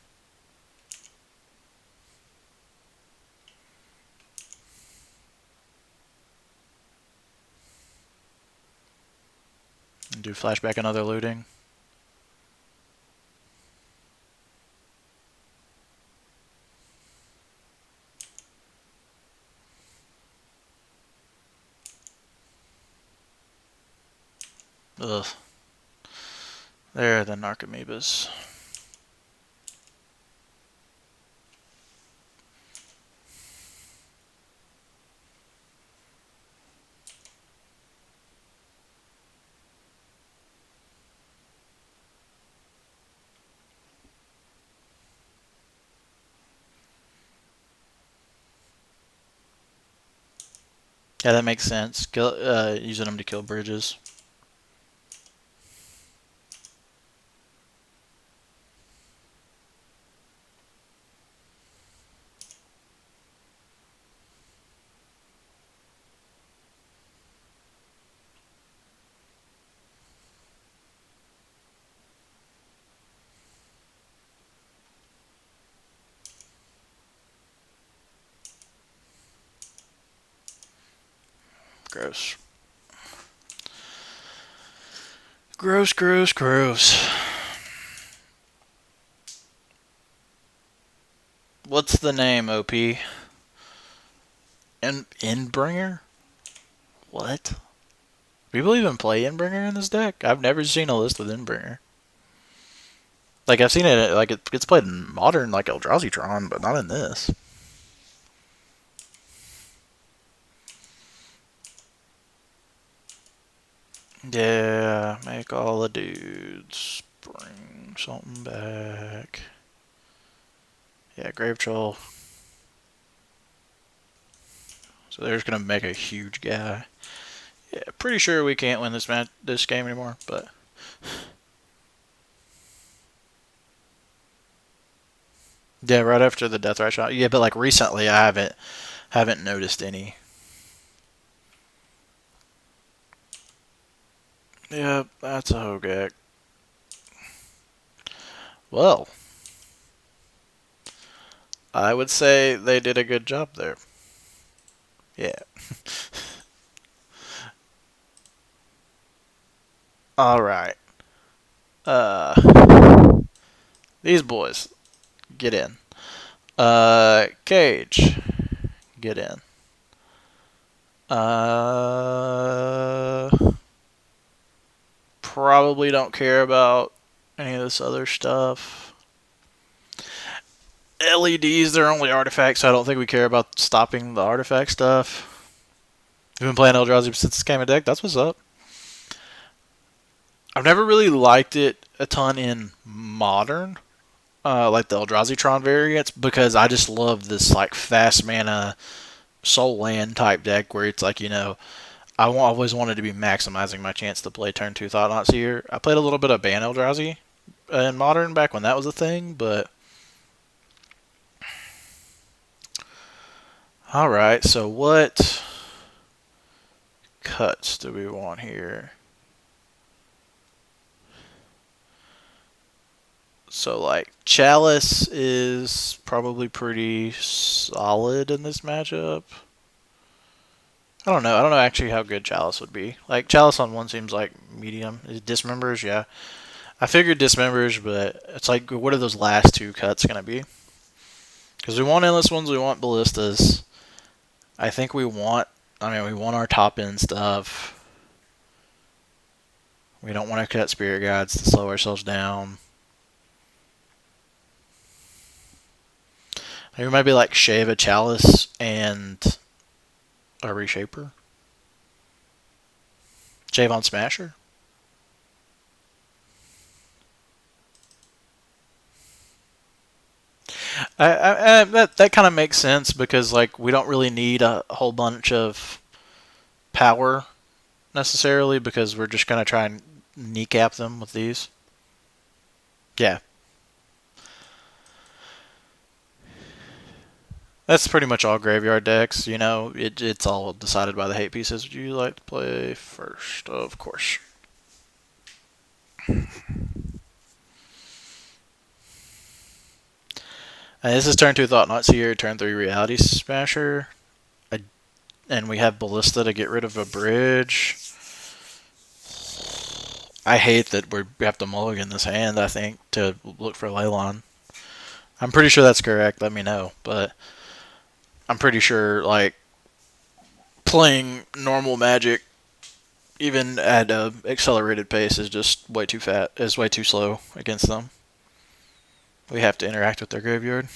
And do flashback another looting. Ugh. There are the Narcomoebas. Yeah, that makes sense. Using them to kill bridges. Gross. Gross, gross, gross. What's the name, OP? Endbringer? What? People even play Endbringer in this deck? I've never seen a list with Endbringer. Like, I've seen it, like, it gets played in modern, like Eldrazi Tron, but not in this. Yeah, make all the dudes bring something back. Yeah, Grave Troll. So they're just gonna make a huge guy. Yeah, pretty sure we can't win this game anymore, but yeah, right after the Death Ray shot. Yeah, but like recently I haven't noticed any. Yep, that's a Hogak. Well, I would say they did a good job there. Yeah. All right. These boys, get in. Cage, get in. Probably don't care about any of this other stuff. LEDs, they're only artifacts, so I don't think we care about stopping the artifact stuff. You've been playing Eldrazi since this came in deck? That's what's up. I've never really liked it a ton in Modern, like the Eldrazi Tron variants, because I just love this like fast mana soul land type deck where it's like, I always wanted to be maximizing my chance to play turn 2 Thought-Knot Seer. I played a little bit of Ban Eldrazi in Modern back when that was a thing, but... Alright, so what cuts do we want here? So, like, Chalice is probably pretty solid in this matchup. I don't know. I don't know actually how good Chalice would be. Like, Chalice on one seems like medium. Dismembers, yeah. I figured Dismembers, but it's like, what are those last two cuts going to be? Because we want Endless Ones, we want Ballistas. I think we want our top end stuff. We don't want to cut Spirit Guides to slow ourselves down. Maybe we might be like shave a Chalice and a Reshaper. Shave on Smasher. That kind of makes sense because like we don't really need a whole bunch of power necessarily because we're just gonna try and kneecap them with these. Yeah. That's pretty much all graveyard decks, it's all decided by the hate pieces. Would you like to play first? Of course. And this is turn 2 Thought-Knot Seer, turn 3 Reality Smasher. And we have Ballista to get rid of a bridge. I hate that we have to mulligan this hand, I think, to look for Leylon. I'm pretty sure that's correct, let me know. But I'm pretty sure, like, playing normal Magic, even at an accelerated pace, is just way too way too slow against them. We have to interact with their graveyard.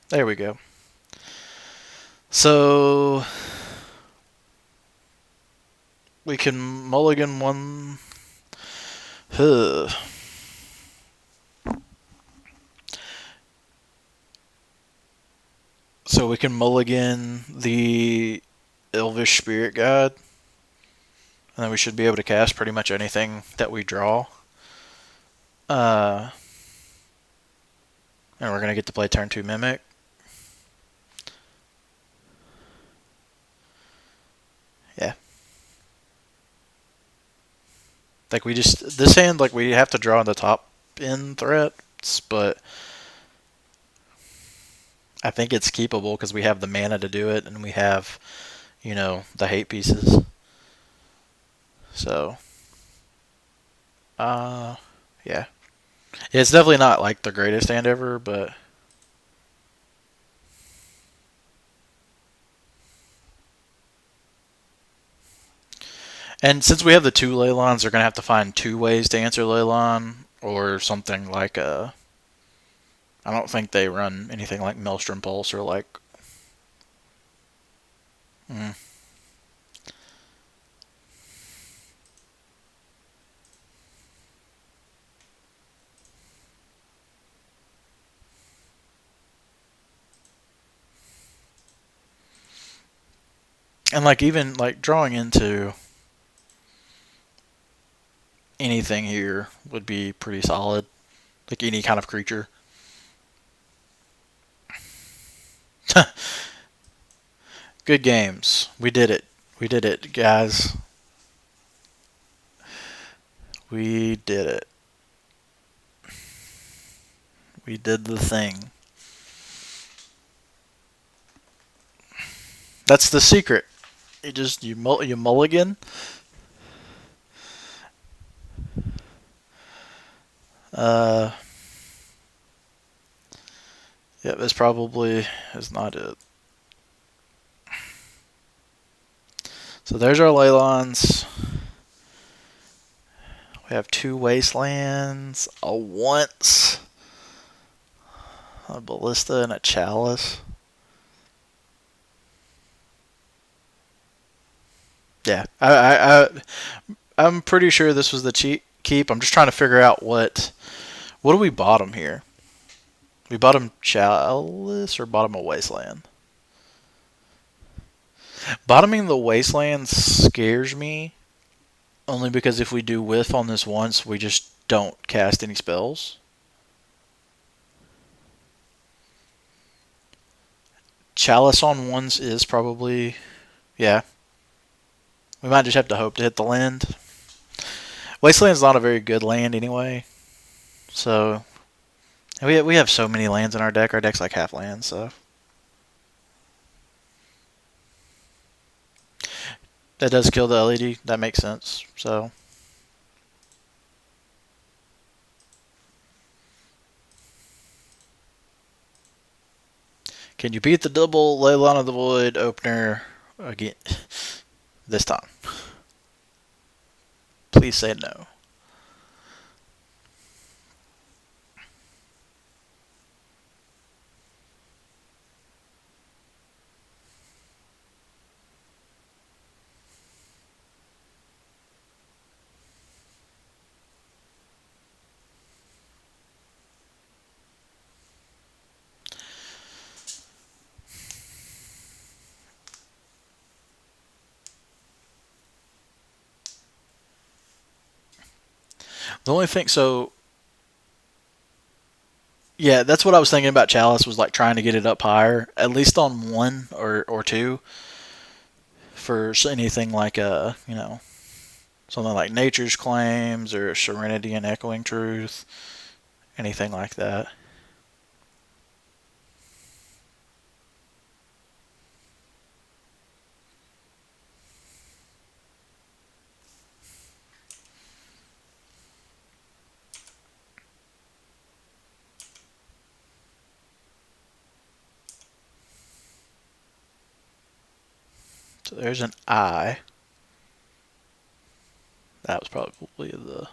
There we go. So we can mulligan one. So we can mulligan the Elvish Spirit God. And then we should be able to cast pretty much anything that we draw. And we're going to get to play turn 2 Mimic. Yeah. Like this hand, like we have to draw the top end threats, but I think it's keepable because we have the mana to do it and we have, the hate pieces. So, yeah. It's definitely not like the greatest hand ever, but and since we have the 2 Leylons, they're gonna have to find 2 ways to answer Leylon or something like I don't think they run anything like Maelstrom Pulse or like. And like even like drawing into anything here would be pretty solid. Like any kind of creature. Good games. We did it. We did it, guys. We did it. We did the thing. That's the secret. You mulligan. Yeah, this probably is not it. So there's our Leylons. We have 2 Wastelands, a once, A Ballista and a Chalice. Yeah, I'm pretty sure this was the cheap keep. I'm just trying to figure out what do we bottom here. We bottom Chalice or bottom a Wasteland. Bottoming the Wasteland scares me, only because if we do whiff on this once, we just don't cast any spells. Chalice on ones is probably, yeah. We might just have to hope to hit the land. Wasteland's not a very good land anyway, so we have so many lands in our deck. Our deck's like half land, so that does kill the LED. That makes sense. So can you beat the double Leyline of the Void opener again this time? Please say no. The only thing, so yeah, that's what I was thinking about Chalice, was like trying to get it up higher, at least on one or two, for anything like something like Nature's Claims or Serenity and Echoing Truth, anything like that. So there's an I. That was probably the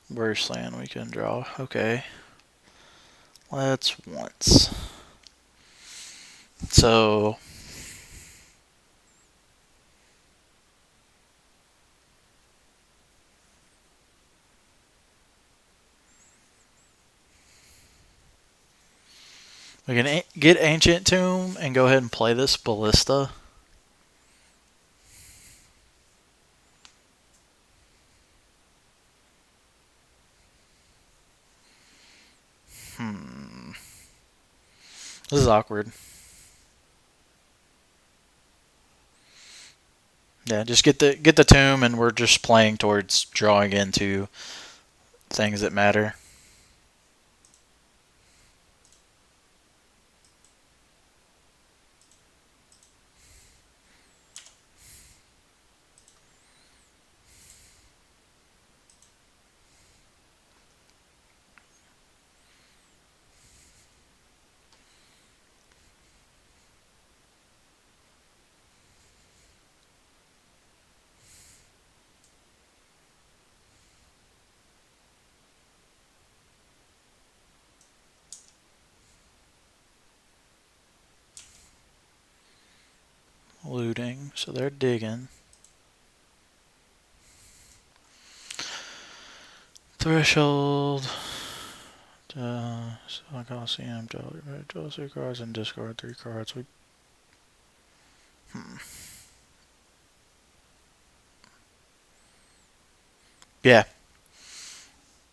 worst land we can draw. Okay. Let's once. So we can get Ancient Tomb and go ahead and play this Ballista. This is awkward. Yeah, just get the tomb, and we're just playing towards drawing into things that matter. Looting, so they're digging. Threshold. Coliseum. Draw 3 cards and discard 3 cards. Yeah.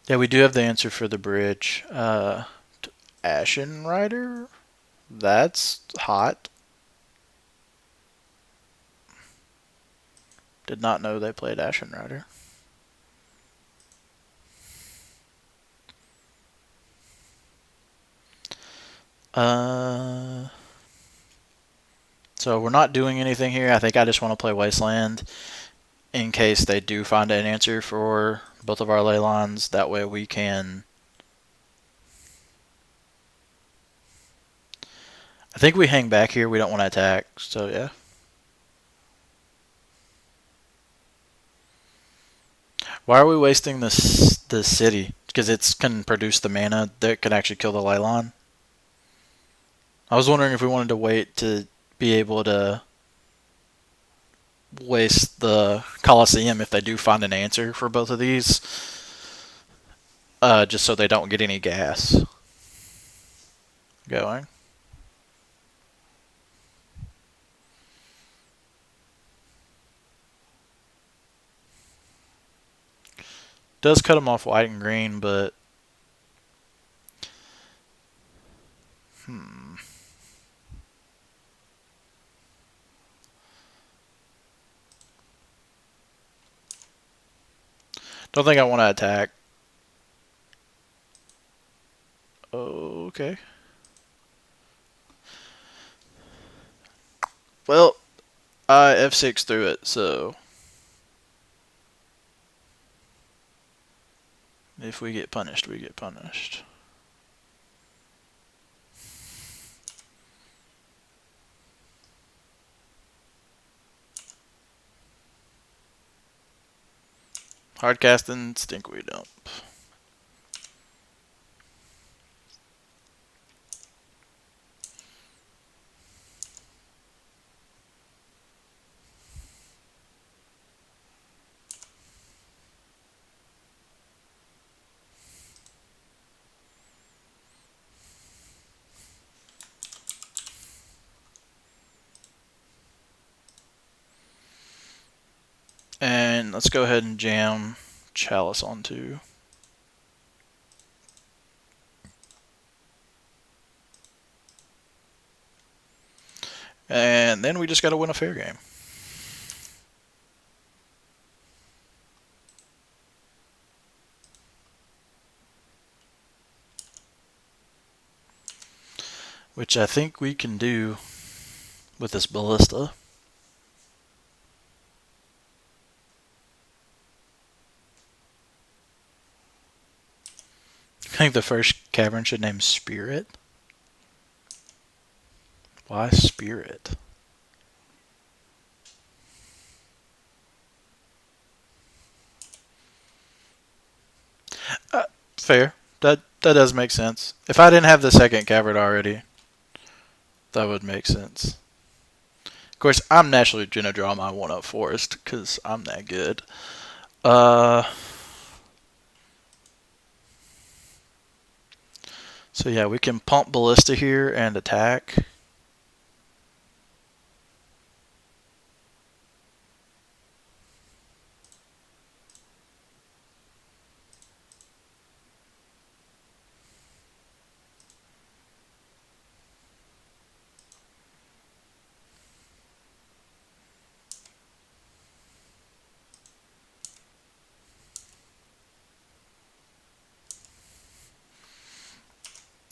Yeah, we do have the answer for the bridge. Ashen Rider? That's hot. Did not know they played Ashen Rider. So we're not doing anything here. I think I just want to play Wasteland in case they do find an answer for both of our ley lines. That way we can... I think we hang back here. We don't want to attack. So yeah. Why are we wasting this city? Because it can produce the mana that can actually kill the ley line. I was wondering if we wanted to wait to be able to waste the Coliseum if they do find an answer for both of these, just so they don't get any gas going. Does cut them off white and green, but don't think I want to attack. Okay. Well, I F6 through it, so if we get punished, we get punished. Hard casting, stinkweed dump. And let's go ahead and jam Chalice onto. And then we just got to win a fair game. Which I think we can do with this Ballista. I think the first cavern should name Spirit. Why Spirit? Fair. That does make sense. If I didn't have the second cavern already, that would make sense. Of course, I'm naturally going to draw my 1-up forest because I'm that good. So yeah, we can pump Ballista here and attack.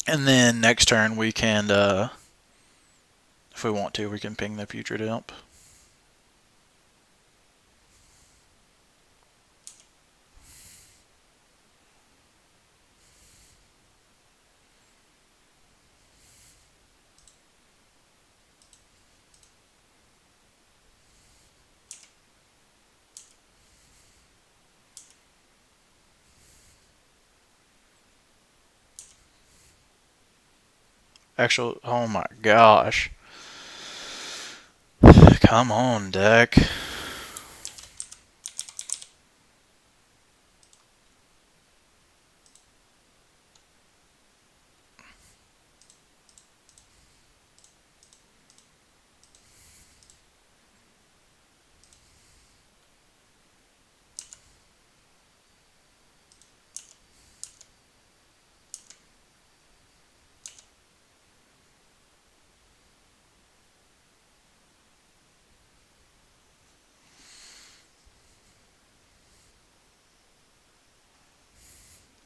And then next turn we can, if we want to, we can ping the Putrid Imp. Actual, oh my gosh. Come on, deck.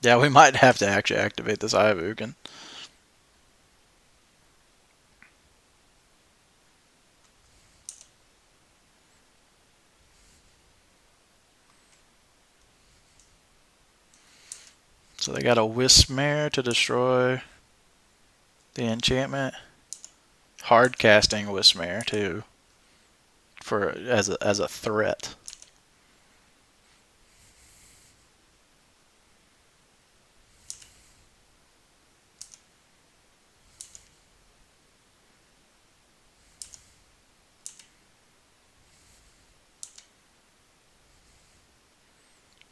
Yeah, we might have to actually activate this Ayavukin. So they got a Wismare to destroy the enchantment. Hard casting Wismare too, for as a threat.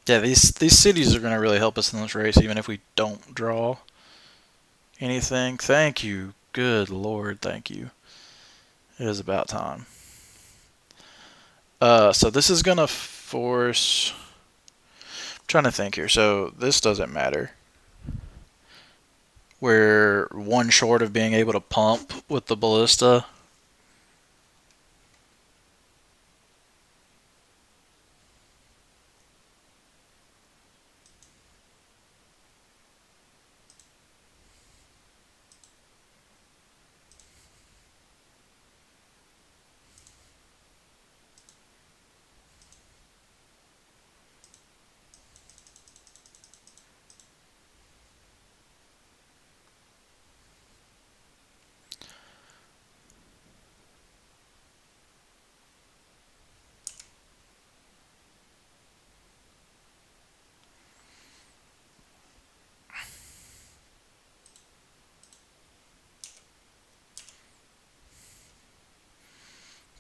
Yeah, these cities are going to really help us in this race, even if we don't draw anything. Thank you. Good Lord, thank you. It is about time. So this is going to force... I'm trying to think here. So this doesn't matter. We're one short of being able to pump with the ballista.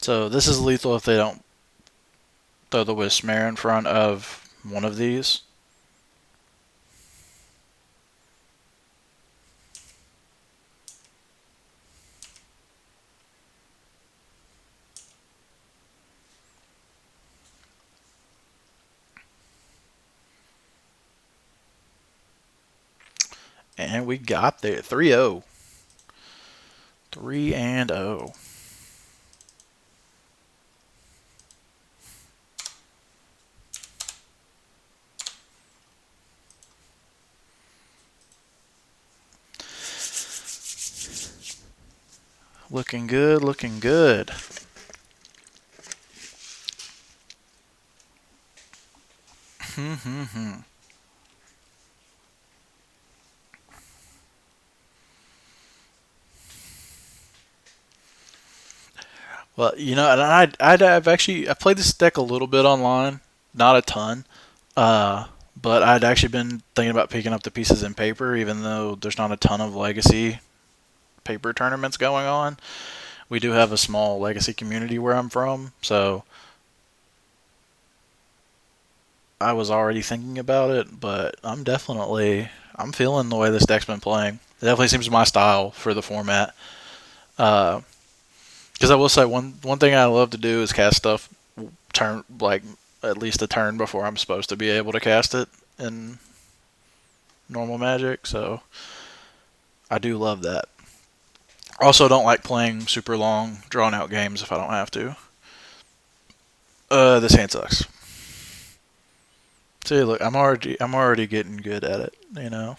So this is lethal if they don't throw the Wismare in front of one of these. And we got there. 3-0. 3-0. Looking good, looking good. Well, you know, and I've actually I played this deck a little bit online, not a ton, but I'd actually been thinking about picking up the pieces in paper, even though there's not a ton of legacy paper tournaments going on. We do have a small legacy community where I'm from, so I was already thinking about it, but I'm feeling the way this deck's been playing. It definitely seems my style for the format. Because I will say one thing I love to do is cast stuff turn like at least a turn before I'm supposed to be able to cast it in normal Magic. So I do love that. Also, don't like playing super long, drawn out games if I don't have to. This hand sucks. See, look, I'm already getting good at it. You know.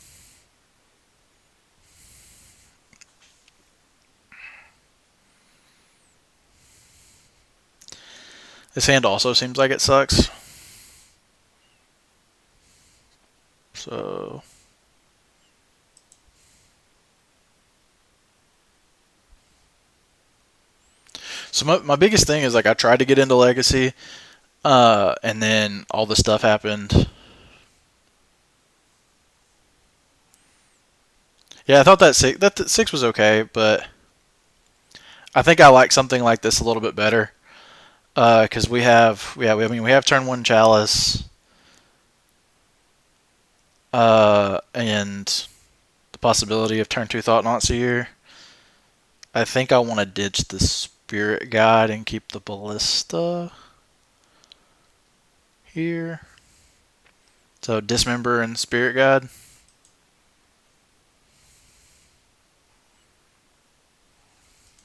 This hand also seems like it sucks. So my biggest thing is like I tried to get into Legacy, and then all the stuff happened. Yeah, I thought that six was okay, but I think I like something like this a little bit better. Because we have turn one Chalice, and the possibility of turn two Thought-Knot Seer. I think I want to ditch the Spirit Guide and keep the Ballista here. So Dismember and Spirit Guide.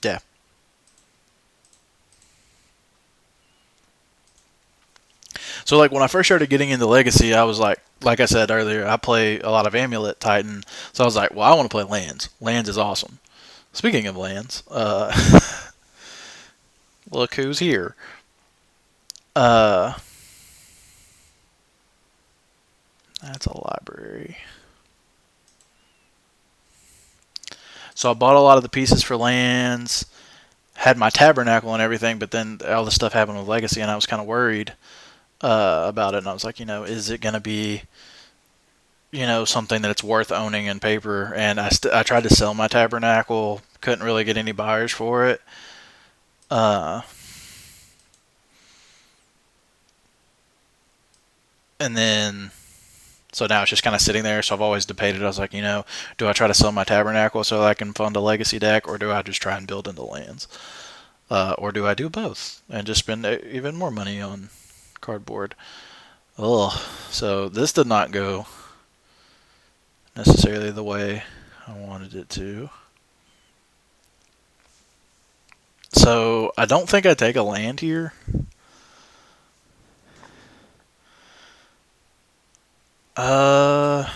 Yeah. So like when I first started getting into Legacy, I was like I said earlier, I play a lot of Amulet Titan. So I was like, well, I want to play lands. Lands is awesome. Speaking of lands, look who's here. That's a library. So I bought a lot of the pieces for lands, had my tabernacle and everything, but then all the stuff happened with Legacy, and I was kind of worried about it. And I was like, is it going to be, something that it's worth owning in paper? And I tried to sell my tabernacle, couldn't really get any buyers for it. And then, so now it's just kind of sitting there. So I've always debated. I was like, do I try to sell my Tabernacle so that I can fund a legacy deck, or do I just try and build into lands? Or do I do both and just spend even more money on cardboard? Ugh. So this did not go necessarily the way I wanted it to. So I don't think I take a land here. Uh,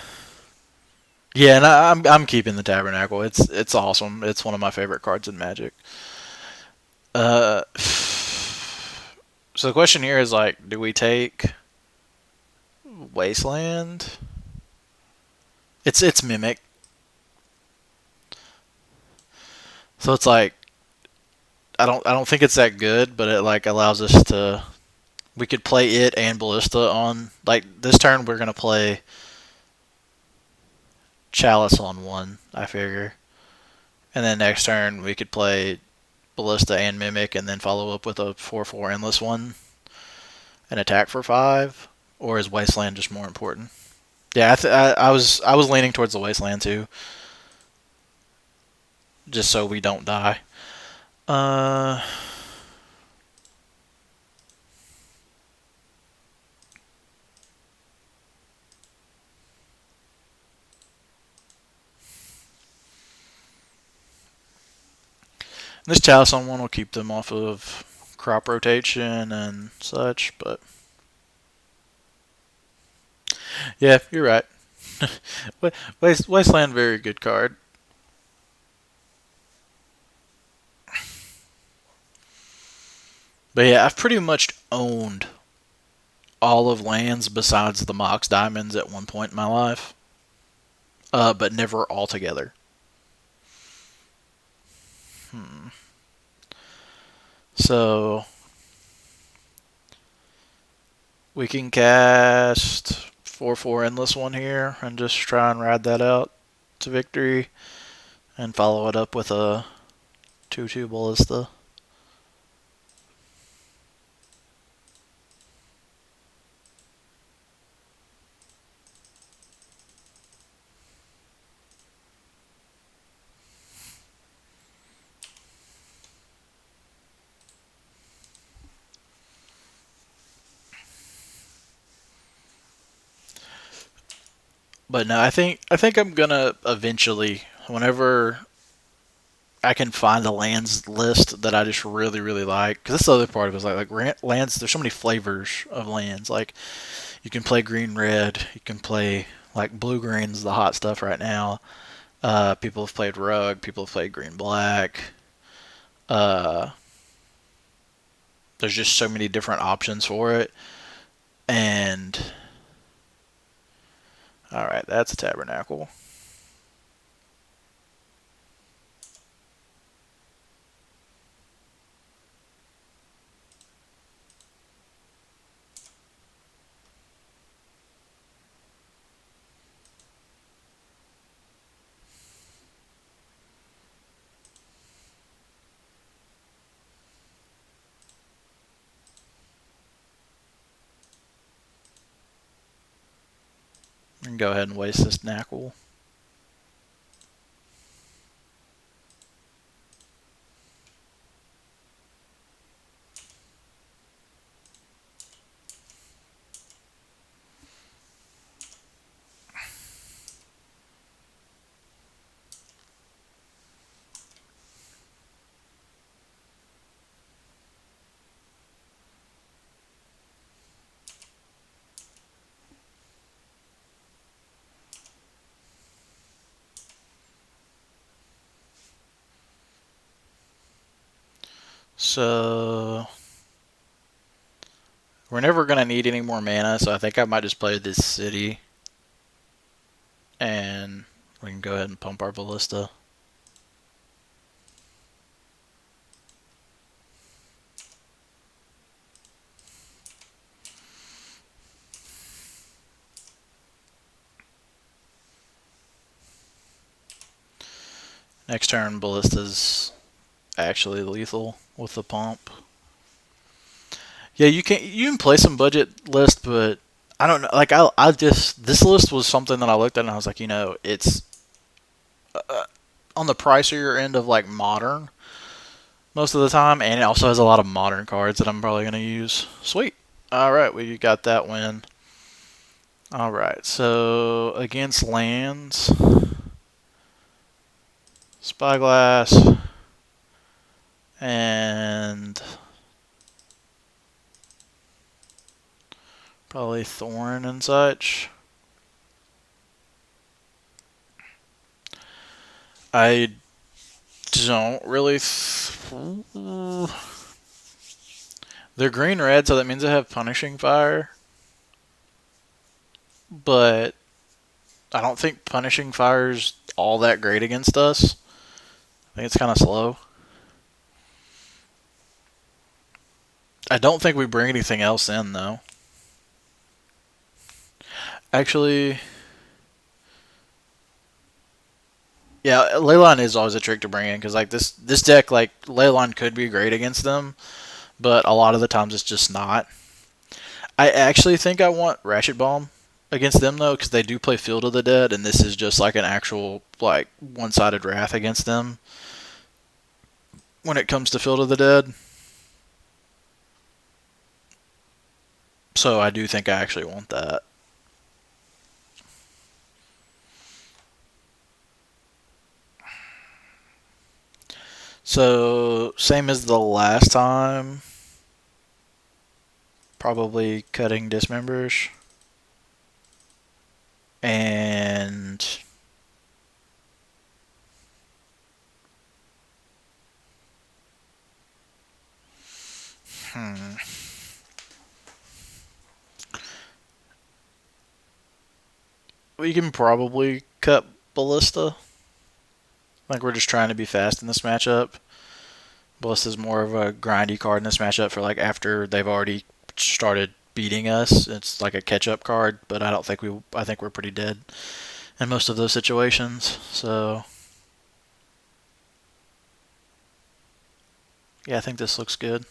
yeah, and I'm keeping the Tabernacle. It's awesome. It's one of my favorite cards in Magic. Uh, so the question here is like, do we take Wasteland? It's Mimic. So it's like I don't think it's that good, but it like allows us to we could play it and Ballista on like this turn we're gonna play Chalice on one, I figure. And then next turn we could play Ballista and Mimic and then follow up with a 4/4 endless one and attack for 5. Or is Wasteland just more important? Yeah, I was leaning towards the Wasteland too, just so we don't die. Uh, this Chalice on one will keep them off of crop rotation and such, but yeah, you're right. Wasteland, very good card. But yeah, I've pretty much owned all of lands besides the Mox Diamonds at one point in my life, but never all together. Hmm. So we can cast 4/4 Endless one here and just try and ride that out to victory and follow it up with a 2/2 Ballista. But no, I think I'm gonna eventually, whenever I can find a lands list that I just really really like. Because that's the other part of it is like lands. There's so many flavors of lands. Like you can play green red. You can play like blue green's the hot stuff right now. People have played rug. People have played green black. Uh, there's just so many different options for it. And all right, that's a tabernacle. And go ahead and waste this knackle. So we're never gonna need any more mana, so I think I might just play this city, and we can go ahead and pump our ballista. Next turn, ballista's actually lethal with the pump. Yeah, you can play some budget list, but I don't know. Like I just this list was something that I looked at and I was like, it's on the pricier end of like modern most of the time, and it also has a lot of modern cards that I'm probably gonna use. Sweet. All right, we got that win. All right, so against lands, Spyglass, and probably Thorn and such. I don't really. They're green red, so that means they have Punishing Fire. But I don't think Punishing Fire's all that great against us. I think it's kind of slow. I don't think we bring anything else in, though. Actually, yeah, Leyline is always a trick to bring in, because like this deck, like Leyline could be great against them, but a lot of the times it's just not. I actually think I want Ratchet Bomb against them, though, because they do play Field of the Dead, and this is just like an actual like one-sided wrath against them when it comes to Field of the Dead. So I do think I actually want that. So same as the last time. Probably cutting dismembers. And we can probably cut Ballista. Like we're just trying to be fast in this matchup. Ballista's more of a grindy card in this matchup for like after they've already started beating us. It's like a catch-up card, but I don't think I think we're pretty dead in most of those situations. So yeah, I think this looks good.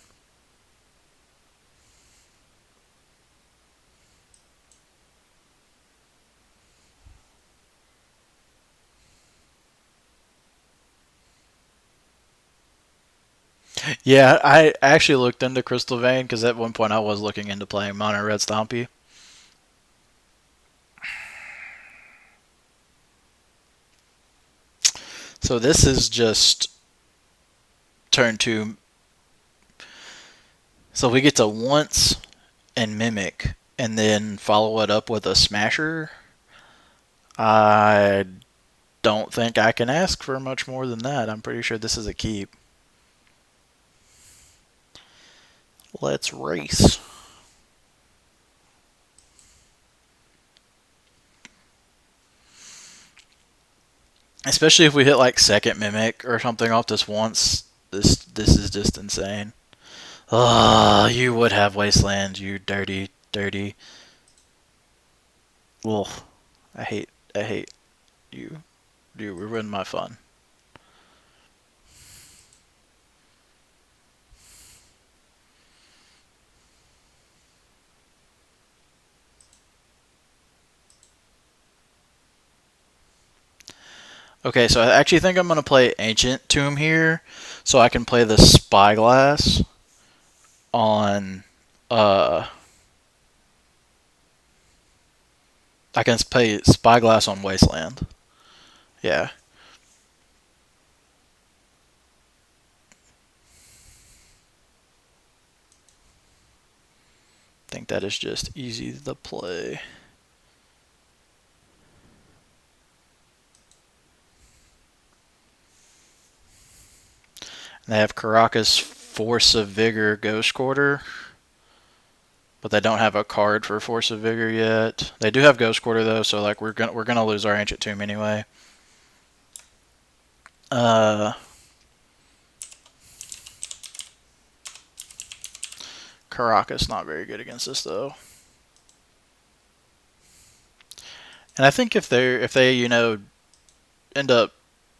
Yeah, I actually looked into Crystal Vein because at one point I was looking into playing Mono Red Stompy. So this is just turn 2. So we get to once and Mimic and then follow it up with a Smasher. I don't think I can ask for much more than that. I'm pretty sure this is a keep. Let's race. Especially if we hit like second Mimic or something off this once. This is just insane. Oh, you would have Wasteland, you dirty, dirty. Ugh. I hate you. You ruined my fun. Okay, so I actually think I'm going to play Ancient Tomb here, so I can play the Spyglass on, I can play Spyglass on Wasteland. Yeah. I think that is just easy to play. They have Caracas Force of Vigor Ghost Quarter, but they don't have a card for Force of Vigor yet. They do have Ghost Quarter though, so like we're gonna lose our Ancient Tomb anyway. Caracas not very good against this though. And I think if they end up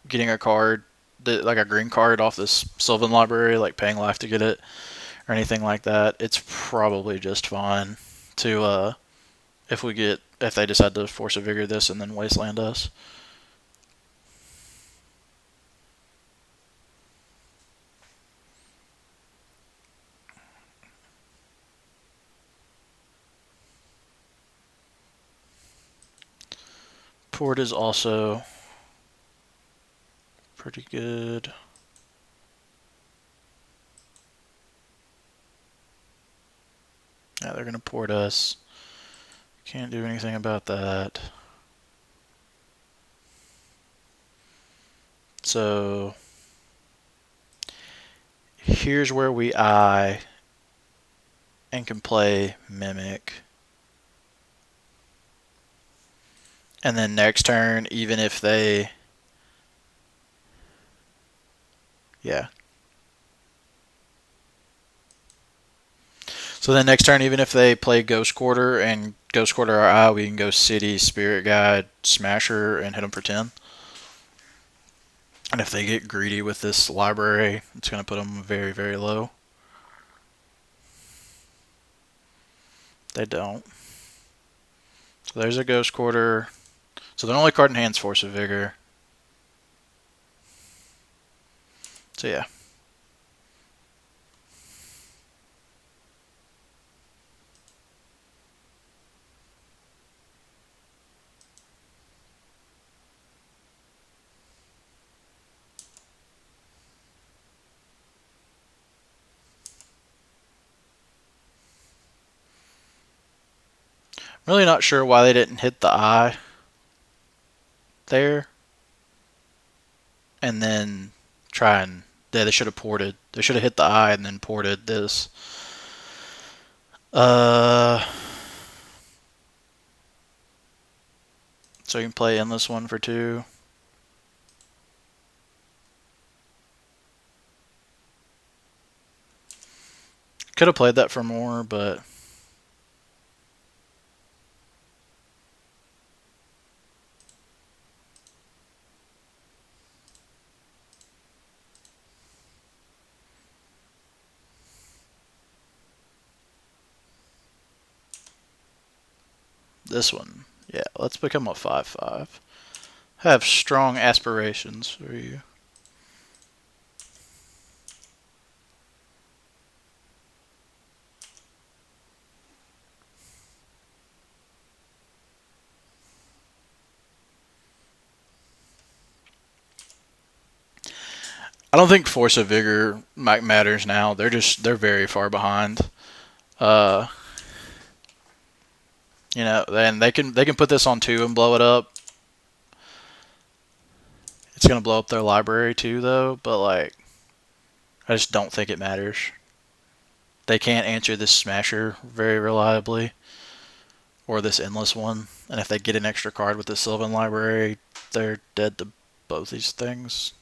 getting a card like a green card off this Sylvan library, like paying life to get it or anything like that, it's probably just fine to if they decide to Force of Vigor this and then Wasteland us. Port is also pretty good. Yeah, they're going to port us. Can't do anything about that. So here's where we eye and can play Mimic. And then next turn, even if they... Yeah. So then next turn, even if they play Ghost Quarter and Ghost Quarter our eye, we can go City, Spirit Guide, Smasher, and hit them for 10. And if they get greedy with this library, it's going to put them very, very low. They don't. So there's a Ghost Quarter. So their only card in hand's Force of Vigor. So yeah. Really not sure why they didn't hit the eye there. And then try and... Yeah, they should have ported. They should have hit the eye and then ported this. So you can play Endless One for 2. Could have played that for more, but... This one. Yeah, let's become a 5/5. Have strong aspirations for you. I don't think Force of Vigor matters now. They're very far behind. You know, then they can put this on 2 and blow it up. It's gonna blow up their library too, though. But like, I just don't think it matters. They can't answer this Smasher very reliably, or this Endless One. And if they get an extra card with the Sylvan library, they're dead to both these things.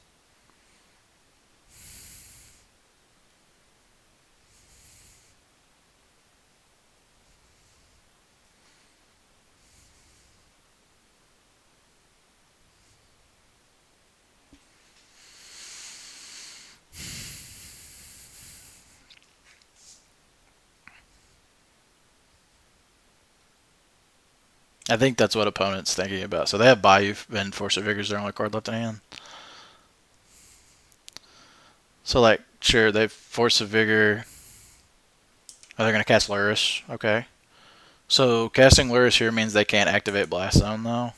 I think that's what opponents thinking about. So they have Bayou and Force of Vigor is their only card left in hand. So like, sure, they Force of Vigor. Oh, they're gonna cast Lurrus. Okay. So casting Lurrus here means they can't activate Blast Zone though.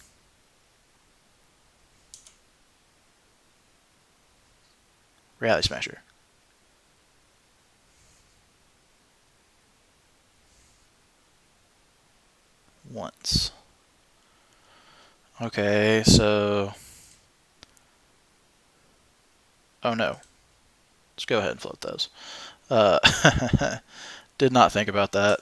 Reality Smasher. Once. Okay, so... Oh no. Let's go ahead and float those. Did not think about that.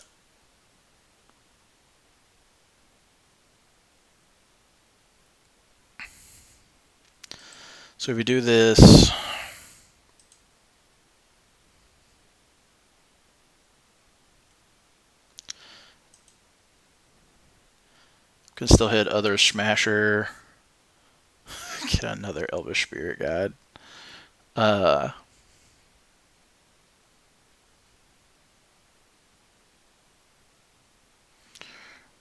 So if we do this... Can still hit other Smasher. Get another Elvish Spirit Guide.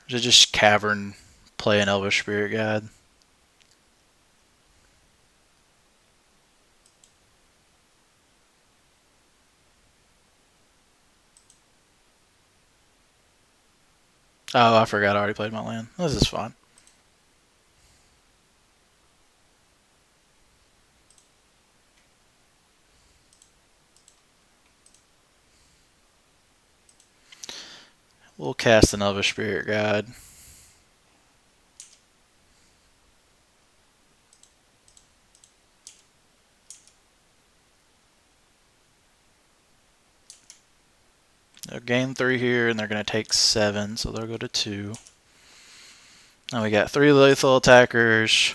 Is it just Cavern play an Elvish Spirit Guide? Oh, I forgot I already played my land. This is fine. We'll cast an Elvish Spirit Guide. They'll gain 3 here, and they're going to take 7, so they'll go to 2. Now we got 3 lethal attackers.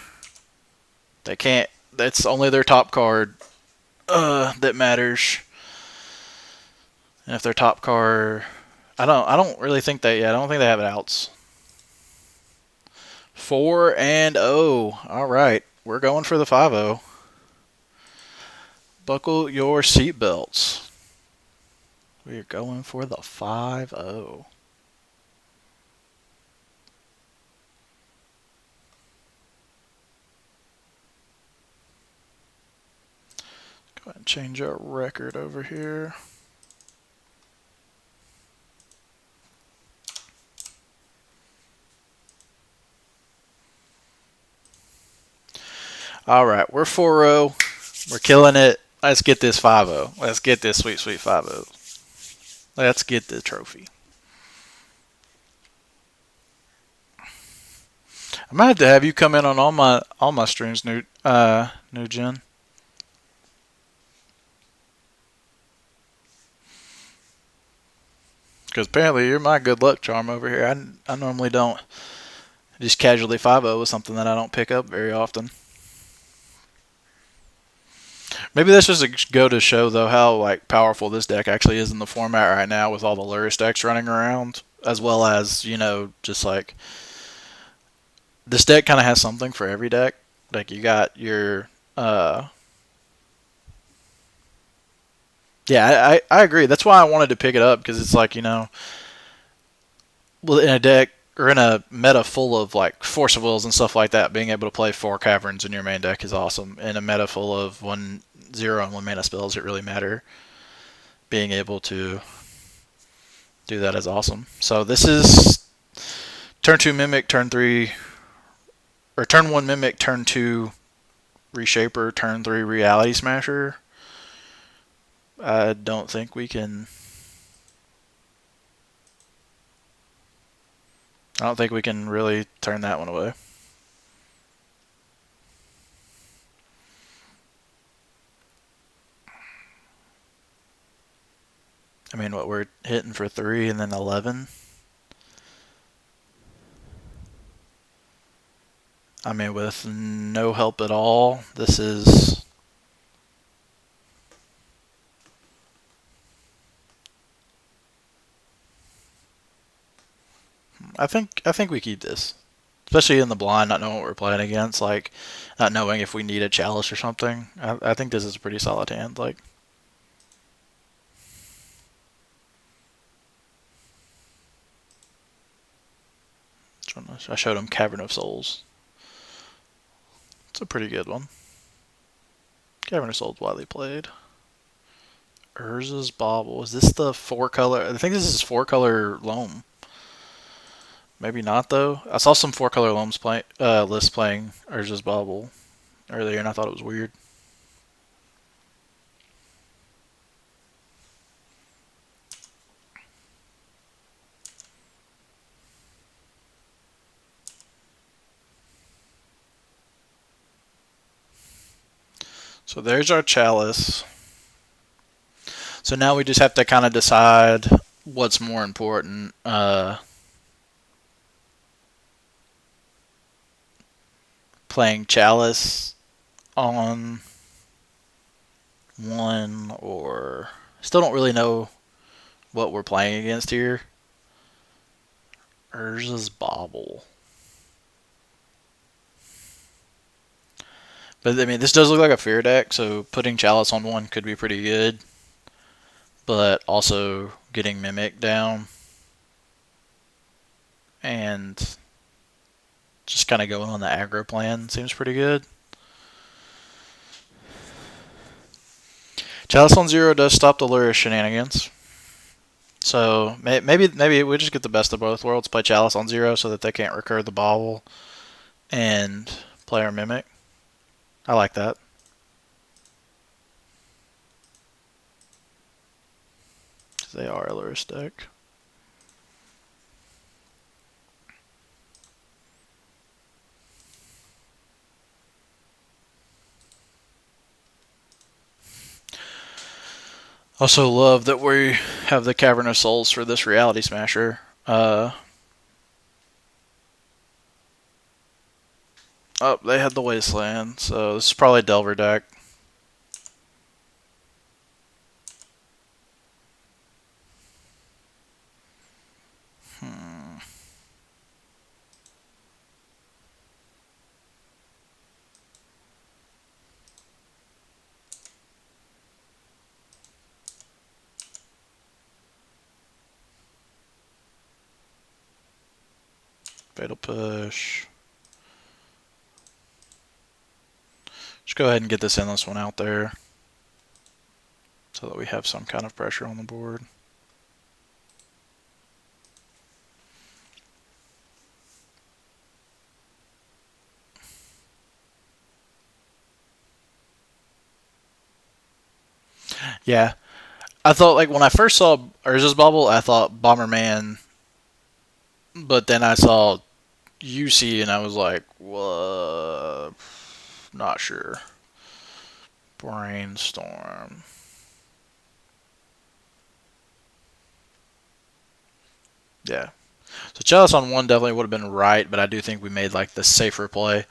They can't. That's only their top card that matters. And if their top card, I don't really think that. Yeah, I don't think they have outs. 4 and 0. All right, we're going for the 5-0. Buckle your seatbelts. We're going for the 5-0. Go ahead and change our record over here. All right, we're 4-0. We're killing it. Let's get this 5-0. Let's get this sweet, sweet 5-0. Let's get the trophy. I might have to have you come in on all my streams, new Jen. Because apparently you're my good luck charm over here. I normally don't just casually 5-0 with something that I don't pick up very often. Maybe that's just a go to show though how like powerful this deck actually is in the format right now with all the Lurrus decks running around, as well as just like this deck kind of has something for every deck. Like you got your yeah, I agree. That's why I wanted to pick it up because it's like well in a deck or in a meta full of like Force of Wills and stuff like that, being able to play 4 Caverns in your main deck is awesome. In a meta full of 1/0 and 1 mana spells that really matter, being able to do that is awesome. So this is turn 2 Mimic, turn 3, or turn 1 Mimic, turn 2 Reshaper, turn 3 Reality Smasher. I don't think we can. I don't think we can really turn that one away. I mean, what we're hitting for 3 and then 11. I mean, with no help at all, this is. I think we keep this, especially in the blind, not knowing what we're playing against, like not knowing if we need a chalice or something. I think this is a pretty solid hand. Like, I showed him Cavern of Souls. It's a pretty good one. Cavern of Souls widely played. Urza's Bauble. Is this the 4-color? I think this is 4-color loam. Maybe not though. I saw some 4-color loams lists playing Urza's Bauble earlier, and I thought it was weird. So there's our chalice. So now we just have to kind of decide what's more important. Playing chalice on 1 or still don't really know what we're playing against here. Urza's Bauble. But I mean, this does look like a fear deck, so putting Chalice on 1 could be pretty good. But also getting Mimic down and just kind of going on the aggro plan seems pretty good. Chalice on 0 does stop the Lurrus shenanigans. So maybe we just get the best of both worlds, play Chalice on 0 so that they can't recur the bobble, and play our Mimic. I like that. They are a Lurrus deck. Also love that we have the Cavern of Souls for this Reality Smasher. Oh, they had the Wasteland, so this is probably a Delver deck. Fatal Push. Just go ahead and get this Endless one out there so that we have some kind of pressure on the board. Yeah. I thought, like, when I first saw Urza's Bubble, I thought Bomberman, but then I saw UC and I was like, what? Not sure. Brainstorm. Yeah. So Chalice on 1 definitely would have been right, but I do think we made, like, the safer play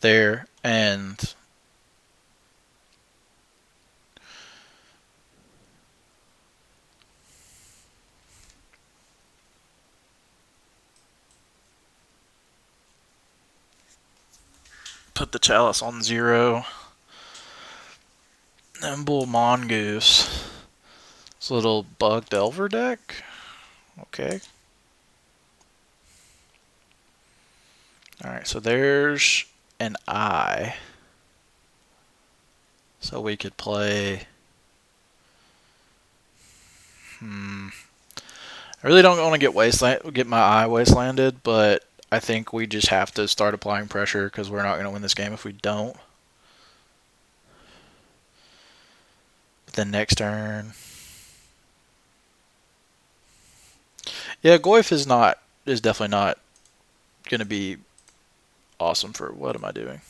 there, and put the Chalice on 0. Nimble Mongoose. This little Bug Delver deck. Okay. Alright, so there's an eye. So we could play... I really don't want to get my eye wastelanded, but I think we just have to start applying pressure because we're not going to win this game if we don't. But then next turn... Yeah, Goyf is definitely not going to be awesome for... What am I doing?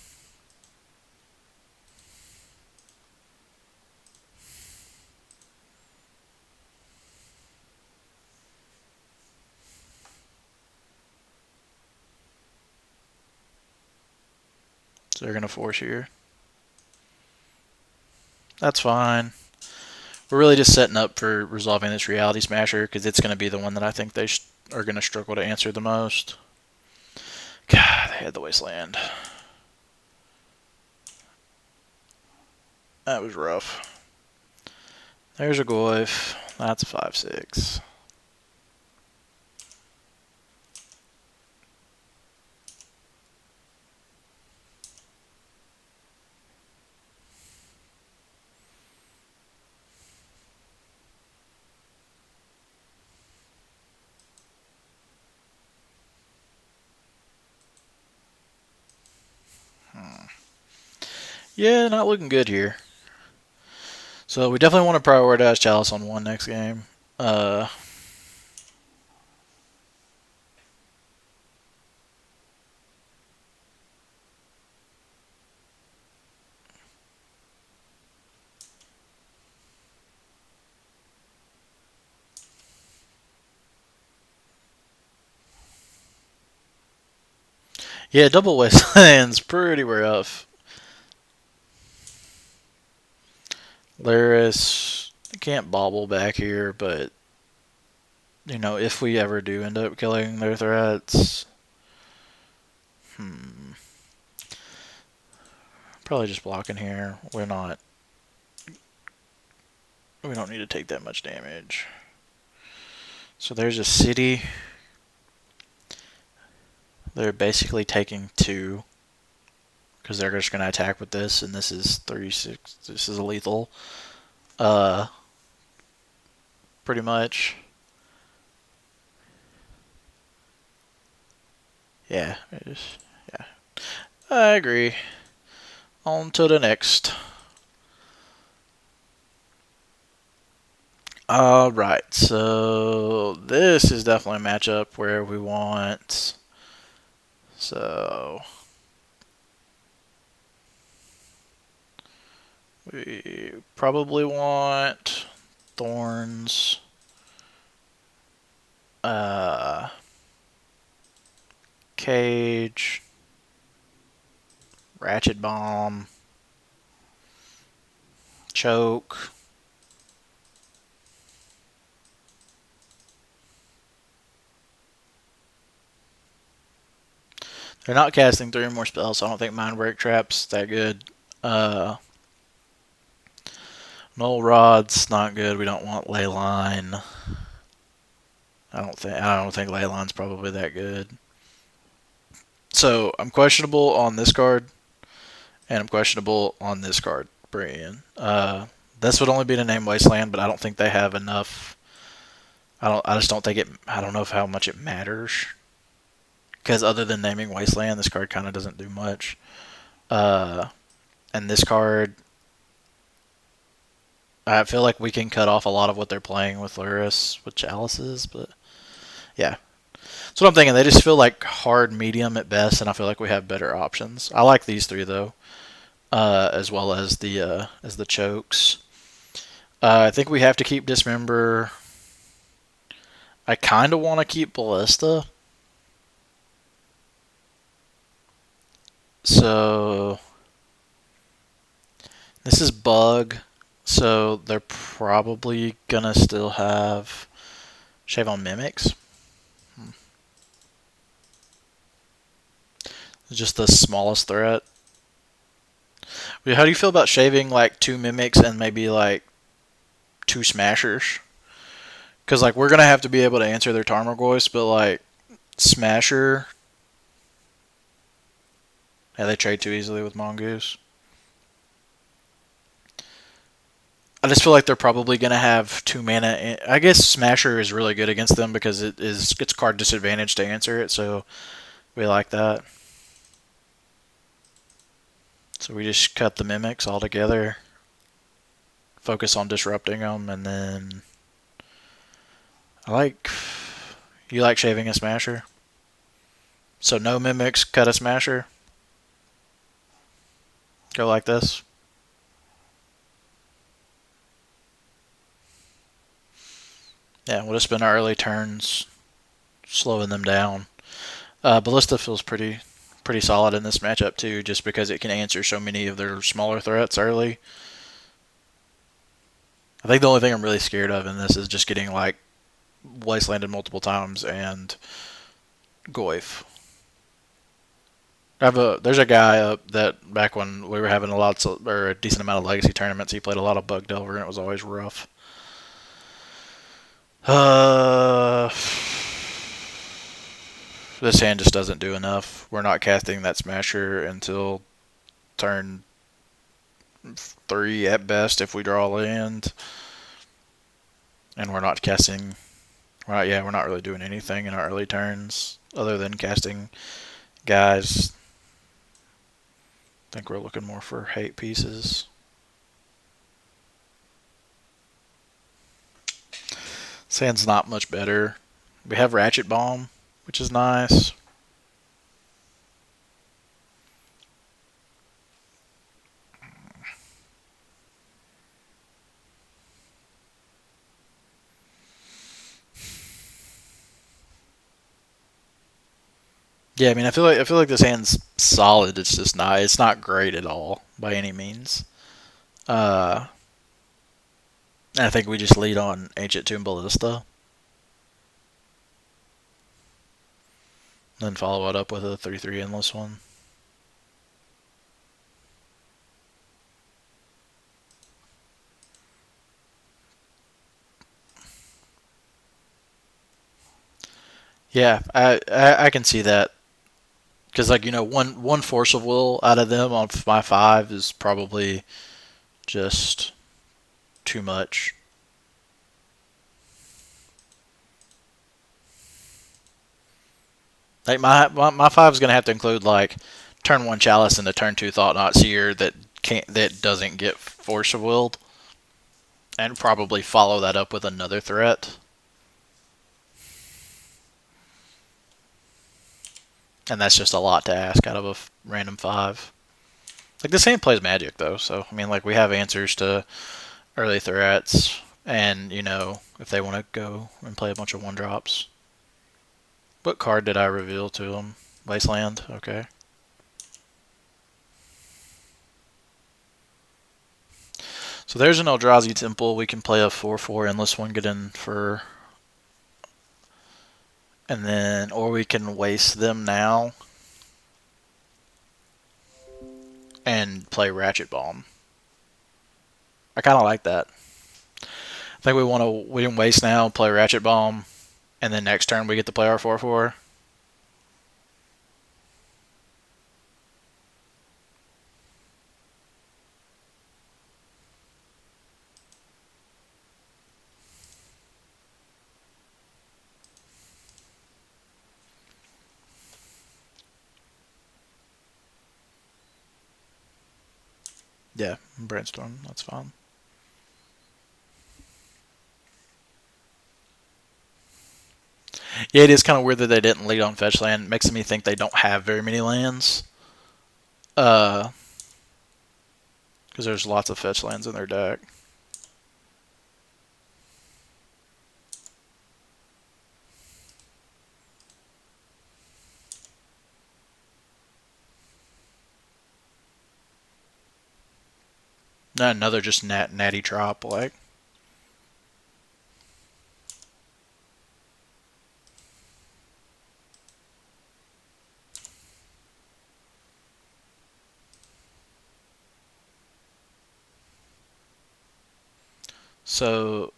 So they're going to force here. That's fine. We're really just setting up for resolving this Reality Smasher because it's going to be the one that I think they are going to struggle to answer the most. God, they had the Wasteland. That was rough. There's a Goyf. That's a 5/6. Yeah, not looking good here. So we definitely want to prioritize Chalice on 1 next game. Yeah, double Wasteland's pretty rough. Lurrus, can't bobble back here, but you know, if we ever do end up killing their threats, probably just blocking here. We don't need to take that much damage. So there's a city. They're basically taking 2 because they're just going to attack with this, and this is 36. This is a lethal. Pretty much. Yeah, yeah. I agree. On to the next. Alright, so this is definitely a matchup where we want. So. We probably want Thorns. Cage. Ratchet Bomb. Choke. They're not casting 3 or more spells, so I don't think Mind Break Trap's that good. Null Rod's not good. We don't want Leyline. I don't think Leyline's probably that good. So I'm questionable on this card, and I'm questionable on this card, Brian. This would only be to name Wasteland, but I don't think they have enough. I just don't think it. I don't know how much it matters. Because other than naming Wasteland, this card kind of doesn't do much. And this card, I feel like we can cut off a lot of what they're playing with Lurrus, with Chalices, but yeah. That's what I'm thinking. They just feel like hard medium at best, and I feel like we have better options. I like these 3 though, as well as the chokes. I think we have to keep Dismember. I kind of want to keep Ballista. So this is Bug. So they're probably gonna still have Shave on Mimics. Just the smallest threat. How do you feel about shaving like 2 Mimics and maybe like 2 Smashers? Because like we're gonna have to be able to answer their Tarmogoyfs, but like Smasher, yeah, they trade too easily with Mongoose. I just feel like they're probably gonna have 2 mana. I guess Smasher is really good against them because it's card disadvantage to answer it, so we like that. So we just cut the Mimics all together, focus on disrupting them, and then you like shaving a Smasher? So no Mimics, cut a Smasher. Go like this. Yeah, we'll just spend our early turns slowing them down. Ballista feels pretty solid in this matchup too, just because it can answer so many of their smaller threats early. I think the only thing I'm really scared of in this is just getting like Wastelanded multiple times and Goyf. There's a guy up that back when we were having a decent amount of legacy tournaments, he played a lot of Bug Delver and it was always rough. This hand just doesn't do enough. We're not casting that Smasher until turn 3 at best if we draw land. And we're not casting. We're not really doing anything in our early turns other than casting guys. I think we're looking more for hate pieces. Sand's not much better. We have Ratchet Bomb, which is nice. Yeah, I mean, I feel like this hand's solid. It's just not. It's not great at all by any means. I think we just lead on Ancient Tomb Ballista, then follow it up with a 3/3 endless one. Yeah, I can see that. Because like one force of will out of them on my 5 is probably just too much. Like my 5 is gonna have to include like turn 1 Chalice and the turn 2 Thought Knot Seer that doesn't get force of willed, and probably follow that up with another threat. And that's just a lot to ask out of a random 5. Like the same plays Magic though, so I mean like we have answers to early threats, and if they want to go and play a bunch of 1-drops. What card did I reveal to them? Wasteland. Okay. So there's an Eldrazi Temple. We can play a 4/4 endless one, get in for, and then or we can waste them now and play Ratchet Bomb. I kind of like that. I think we can waste now, play Ratchet Bomb, and then next turn we get to play our 4/4. Yeah, brainstorm. That's fine. Yeah, it is kind of weird that they didn't lead on fetch land. It makes me think they don't have very many lands. Because there's lots of fetch lands in their deck. Not another just natty drop like. So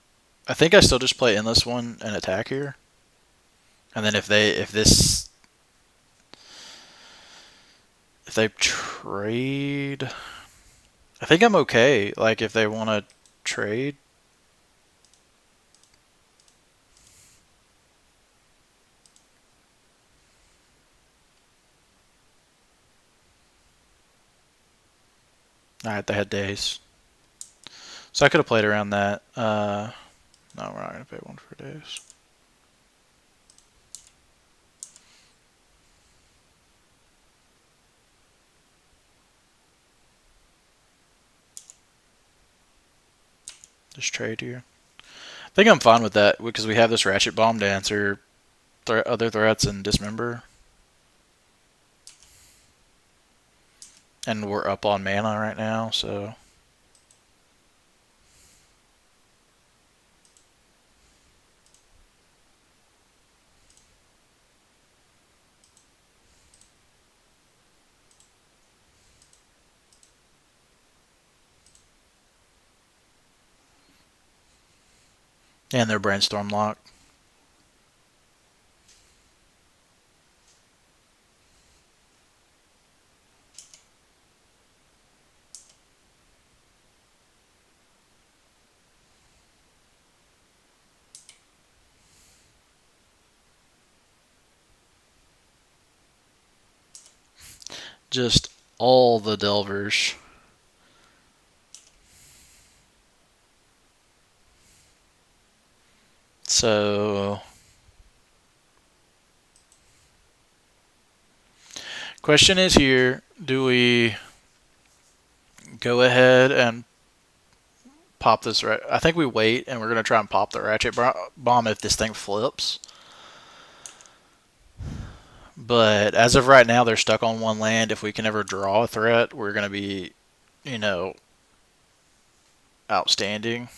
I think I still just play endless one and attack here. And then if they trade, I think I'm okay. Like if they want to trade. Alright, they had days. So I could have played around that. No, we're not going to pay 1 for days. Just trade here. I think I'm fine with that because we have this Ratchet Bomb to answer other threats and dismember. And we're up on mana right now, so. And their brainstorm lock. Just all the Delvers. So, question is here, do we go ahead and pop this? I think we wait and we're going to try and pop the Ratchet Bomb if this thing flips. But as of right now, they're stuck on 1 land. If we can ever draw a threat, we're going to be, outstanding.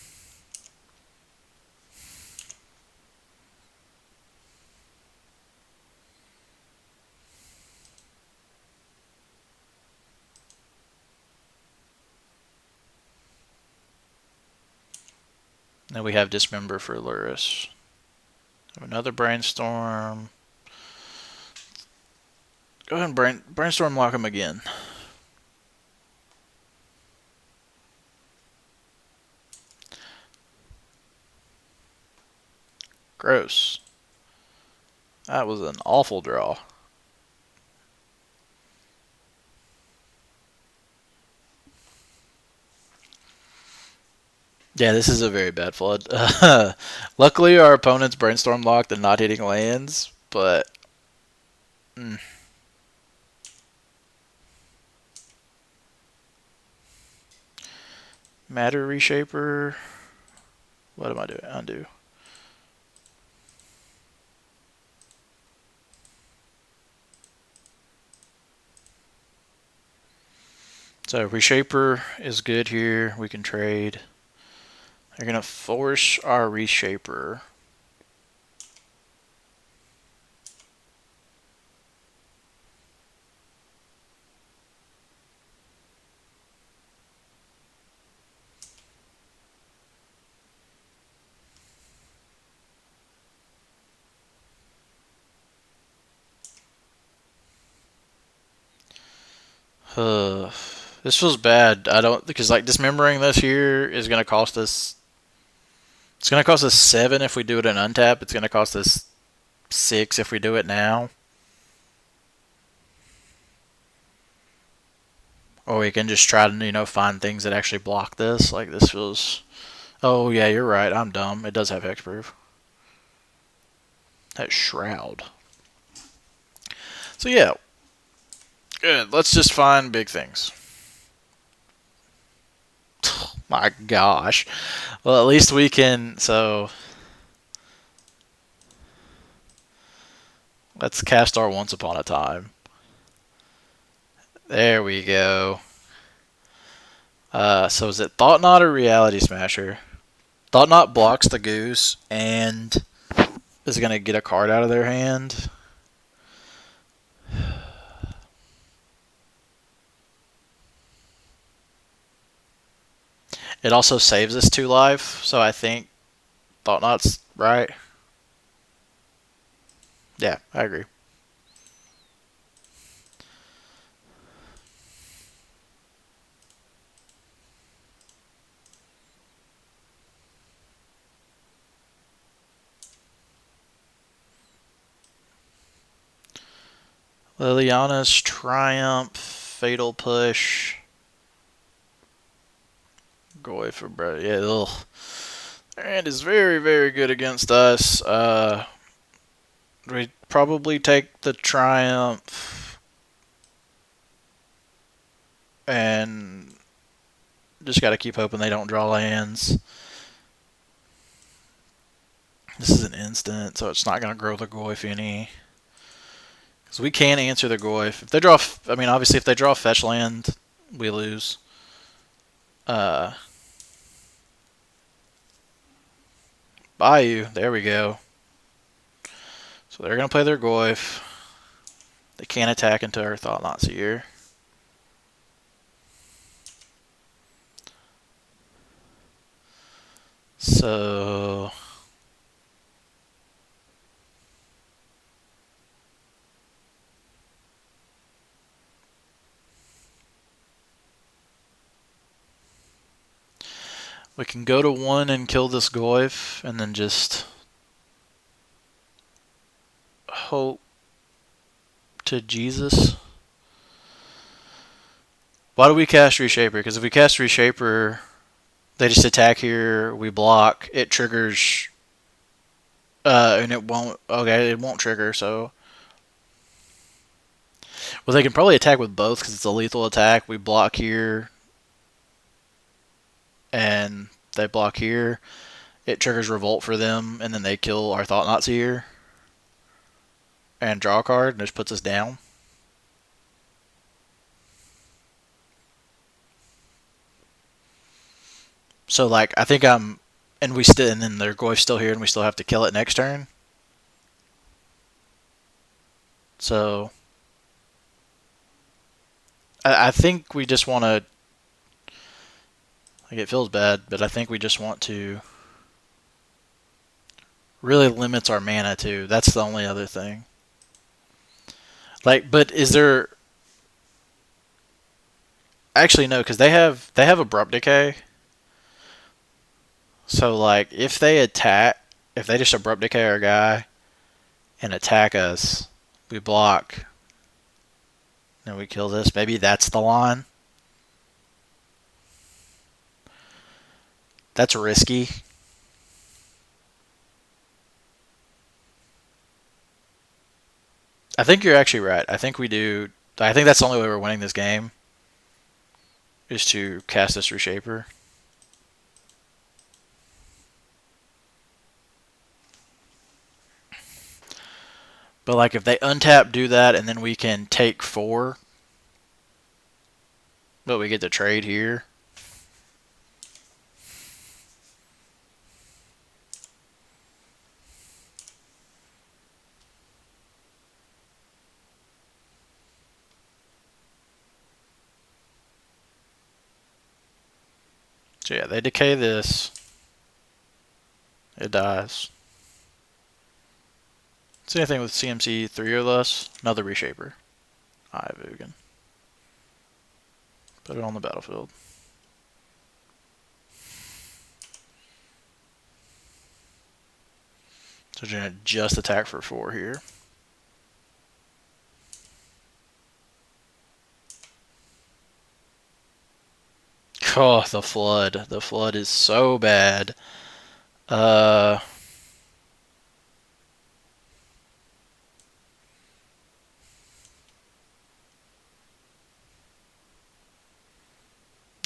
Then we have Dismember for Lurrus. Another Brainstorm. Go ahead and brainstorm lock him again. Gross. That was an awful draw. Yeah, this is a very bad flood. Luckily, our opponent's brainstorm locked and not hitting lands, but Matter Reshaper. What am I doing? Undo. So Reshaper is good here. We can trade. They're gonna force our Reshaper. This feels bad. I don't, because like dismembering this here is gonna cost us. It's gonna cost us 7 if we do it in untap. It's gonna cost us 6 if we do it now. Or we can just try to, find things that actually block this. Like this feels. Oh yeah, you're right. I'm dumb. It does have hexproof. That shroud. So yeah, good. Let's just find big things. Oh, my gosh. Well, at least we can. So let's cast our Once Upon a Time. There we go. So is it Thought Knot or Reality Smasher? Thought Knot blocks the goose and is going to get a card out of their hand. It also saves us 2 life, so I think Thought Knot's right. Yeah, I agree. Liliana's Triumph, Fatal Push. Go away for bread. Yeah, ugh. Their hand is very, very good against us. We probably take the Triumph and just got to keep hoping they don't draw lands. This is an instant, so it's not going to grow the Goyf any. Because we can answer the Goyf. If they draw, obviously if they draw fetch land, we lose. Bayou, there we go. So they're going to play their Goyf. They can't attack into our Thought Knot's here. So we can go to 1 and kill this Goyf and then just hope to Jesus. Why do we cast Reshaper? Because if we cast Reshaper, they just attack here, we block, it triggers, and it won't, okay, it won't trigger, so. Well, they can probably attack with both because it's a lethal attack. We block here, and they block here. It triggers Revolt for them, and then they kill our Thought Knots here. And draw a card, and just puts us down. So, like, I think and then their Goyf's still here, and we still have to kill it next turn. So, I think we just want to, like, it feels bad, but I think we just want to really limits our mana too. That's the only other thing. Like, but is there actually no? Because they have abrupt decay. So like, if they just abrupt decay our guy and attack us, we block, and we kill this. Maybe that's the line. That's risky. I think you're actually right. I think we do. I think that's the only way we're winning this game is to cast this Reshaper. But like if they untap, do that, and then we can take 4, but we get to trade here. So yeah, they decay this. It dies. See anything with CMC 3 or less? Another Reshaper. Vugan. Put it on the battlefield. So you're going to just attack for 4 here. Oh, the Flood. The Flood is so bad.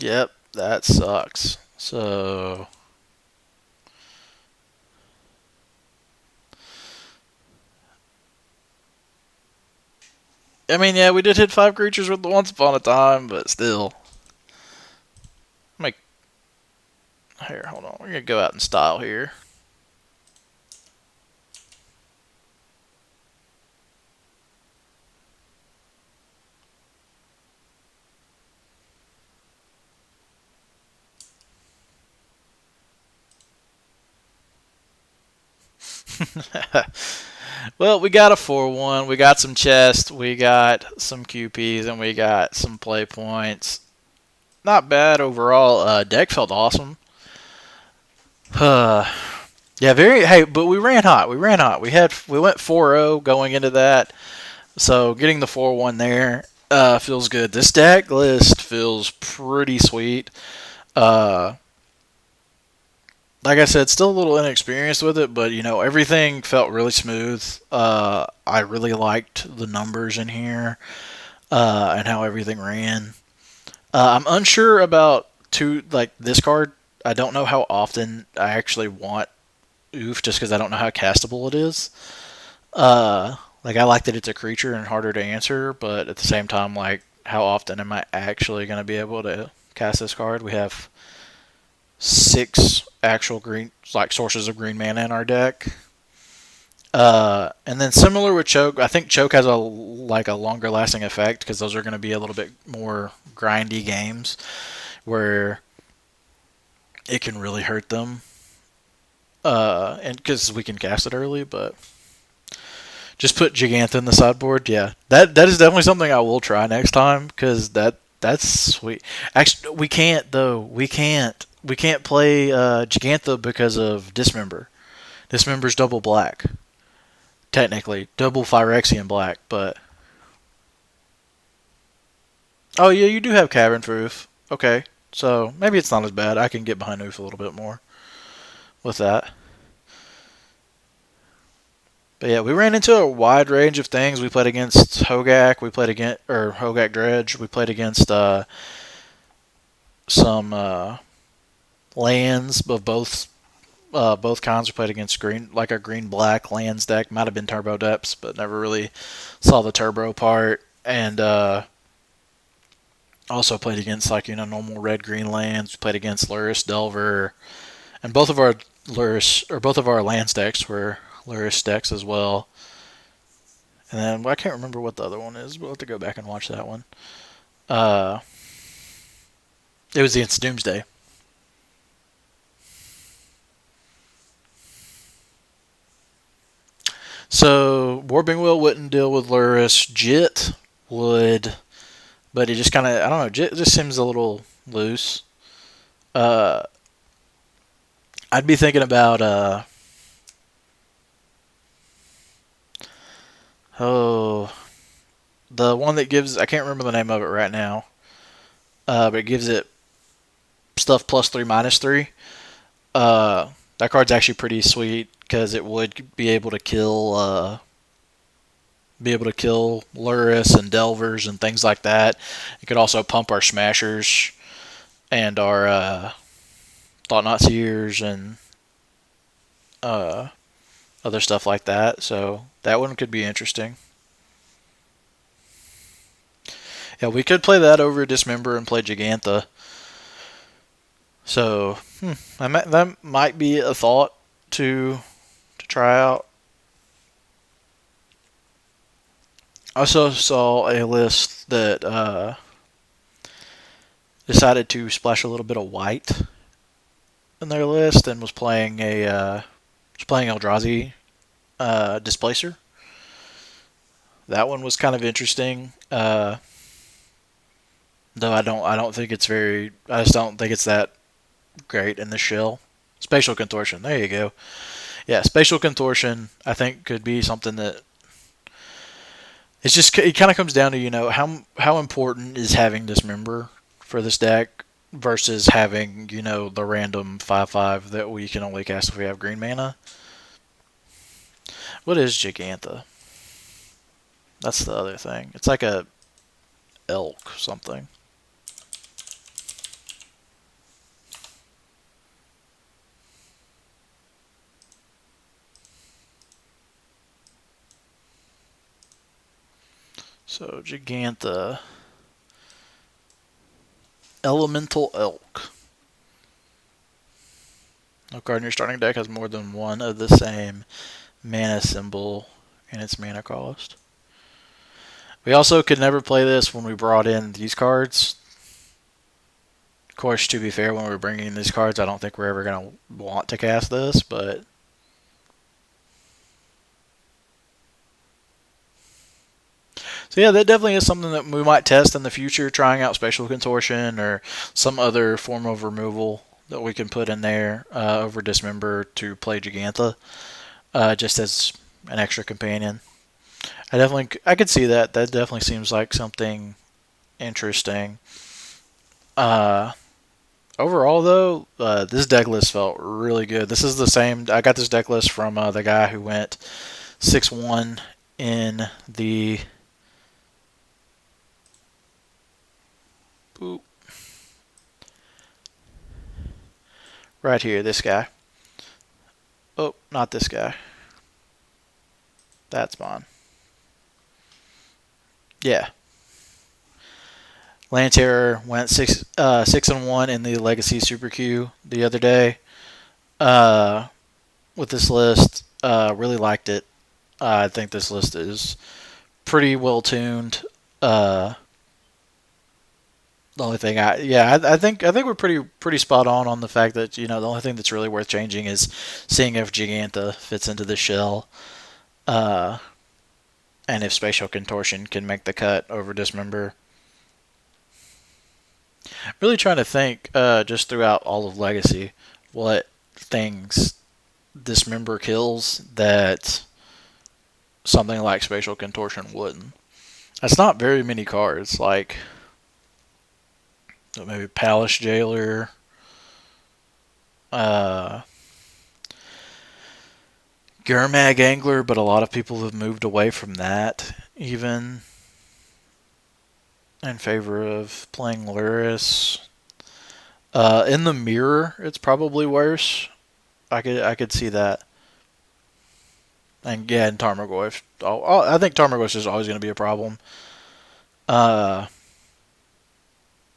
Yep, that sucks. So I mean, yeah, we did hit 5 creatures with the Once Upon a Time, but still. Here, hold on. We're going to go out in style here. Well, we got a 4-1. We got some chest. We got some QPs, and we got some play points. Not bad overall. Deck felt awesome. Yeah, very. Hey, but we ran hot. We went 4-0 going into that. So getting the 4-1 there feels good. This deck list feels pretty sweet. Like I said, still a little inexperienced with it, but everything felt really smooth. I really liked the numbers in here and how everything ran. I'm unsure about this card. I don't know how often I actually want Oof, just because I don't know how castable it is. I like that it's a creature and harder to answer, but at the same time, how often am I actually going to be able to cast this card? We have 6 actual green sources of green mana in our deck. And then similar with Choke, I think Choke has a longer lasting effect because those are going to be a little bit more grindy games where it can really hurt them. And because we can cast it early, but just put Gigantha in the sideboard. Yeah, that is definitely something I will try next time because that's sweet. Actually, we can't though. We can't play Gigantha because of Dismember. Dismember's double black. Technically, double Phyrexian black, but oh yeah, you do have Cavern for Oof. Okay, so maybe it's not as bad. I can get behind Oof a little bit more with that. But yeah, we ran into a wide range of things. We played against Hogak. We played against Hogak Dredge. We played against some lands of both kinds. We played against a green black lands deck. Might have been Turbo Depths, but never really saw the turbo part. And also played against normal red green lands. We played against Lurrus Delver, and both of our lands decks were Lurrus decks as well. And then I can't remember what the other one is. We'll have to go back and watch that one. It was against Doomsday. So Warping Wheel wouldn't deal with Lurrus. Jit would, but it just kind of, I don't know, Jit just seems a little loose. Uh, I'd be thinking about oh, the one that gives, I can't remember the name of it right now, but it gives it stuff +3 -3. That card's actually pretty sweet because it would be able to kill Lurrus and Delvers and things like that. It could also pump our Smashers and our Thought-Knot Seers and uh, other stuff like that. So that one could be interesting. Yeah, we could play that over Dismember and play Gigantha. So that might be a thought to try out. I also saw a list that decided to splash a little bit of white in their list and was playing Eldrazi Displacer. That one was kind of interesting. Though I don't think it's very. I just don't think it's that great in the shell. Spatial Contortion. There you go. Yeah, Spatial Contortion. I think could be something that. It's just it kind of comes down to how important is having Dismember for this deck versus having the random 5/5 that we can only cast if we have green mana. What is Gigantha? That's the other thing. It's like a elk something. So Gigantha, Elemental Elk. No card in your starting deck has more than one of the same mana symbol in its mana cost. We also could never play this when we brought in these cards. Of course, to be fair, when we're bringing in these cards, I don't think we're ever going to want to cast this, but so yeah, that definitely is something that we might test in the future, trying out Spatial Contortion or some other form of removal that we can put in there over Dismember to play Gigantha, just as an extra companion. I could see that. That definitely seems like something interesting. Overall, though, this deck list felt really good. This is the same. I got this deck list from the guy who went 6-1 in the. Boop. Right here, this guy. Oh, not this guy. That's mine. Yeah. Land Terror went 6-1 in the Legacy Super Q the other day. With this list, really liked it. I think this list is pretty well tuned. The only thing I think we're pretty spot on the fact that the only thing that's really worth changing is seeing if Gigantha fits into the shell, and if Spatial Contortion can make the cut over Dismember. Really trying to think just throughout all of Legacy what things Dismember kills that something like Spatial Contortion wouldn't. That's not very many cards. Like maybe Palace Jailer. Gurmag Angler, but a lot of people have moved away from that, even in favor of playing Lurrus. In the mirror, it's probably worse. I could see that. And yeah, in Tarmogoyf. I think Tarmogoyf is always going to be a problem.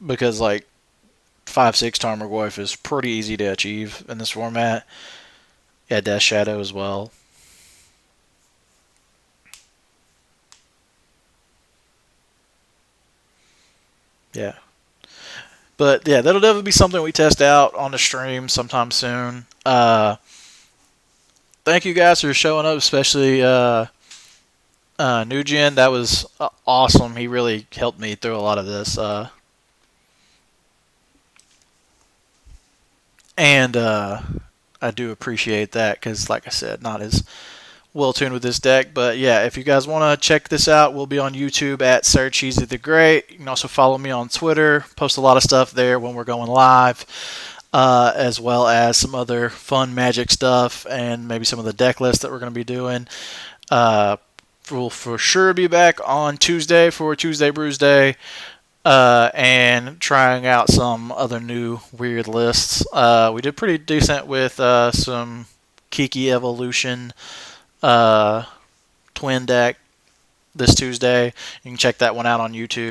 Because like 5/6 Tarmogoyf is pretty easy to achieve in this format. Yeah, Death Shadow as well. Yeah. But yeah, that'll definitely be something we test out on the stream sometime soon. Thank you guys for showing up, especially Nugent. That was awesome. He really helped me through a lot of this. And I do appreciate that because, like I said, not as well tuned with this deck. But yeah, if you guys want to check this out, we'll be on YouTube at Sir Cheesy the Great. You can also follow me on Twitter. Post a lot of stuff there when we're going live, as well as some other fun Magic stuff and maybe some of the deck lists that we're going to be doing. We'll for sure be back on Tuesday for Tuesday Brewsday. And trying out some other new weird lists. We did pretty decent with some Kiki Evolution twin deck this Tuesday. You can check that one out on YouTube.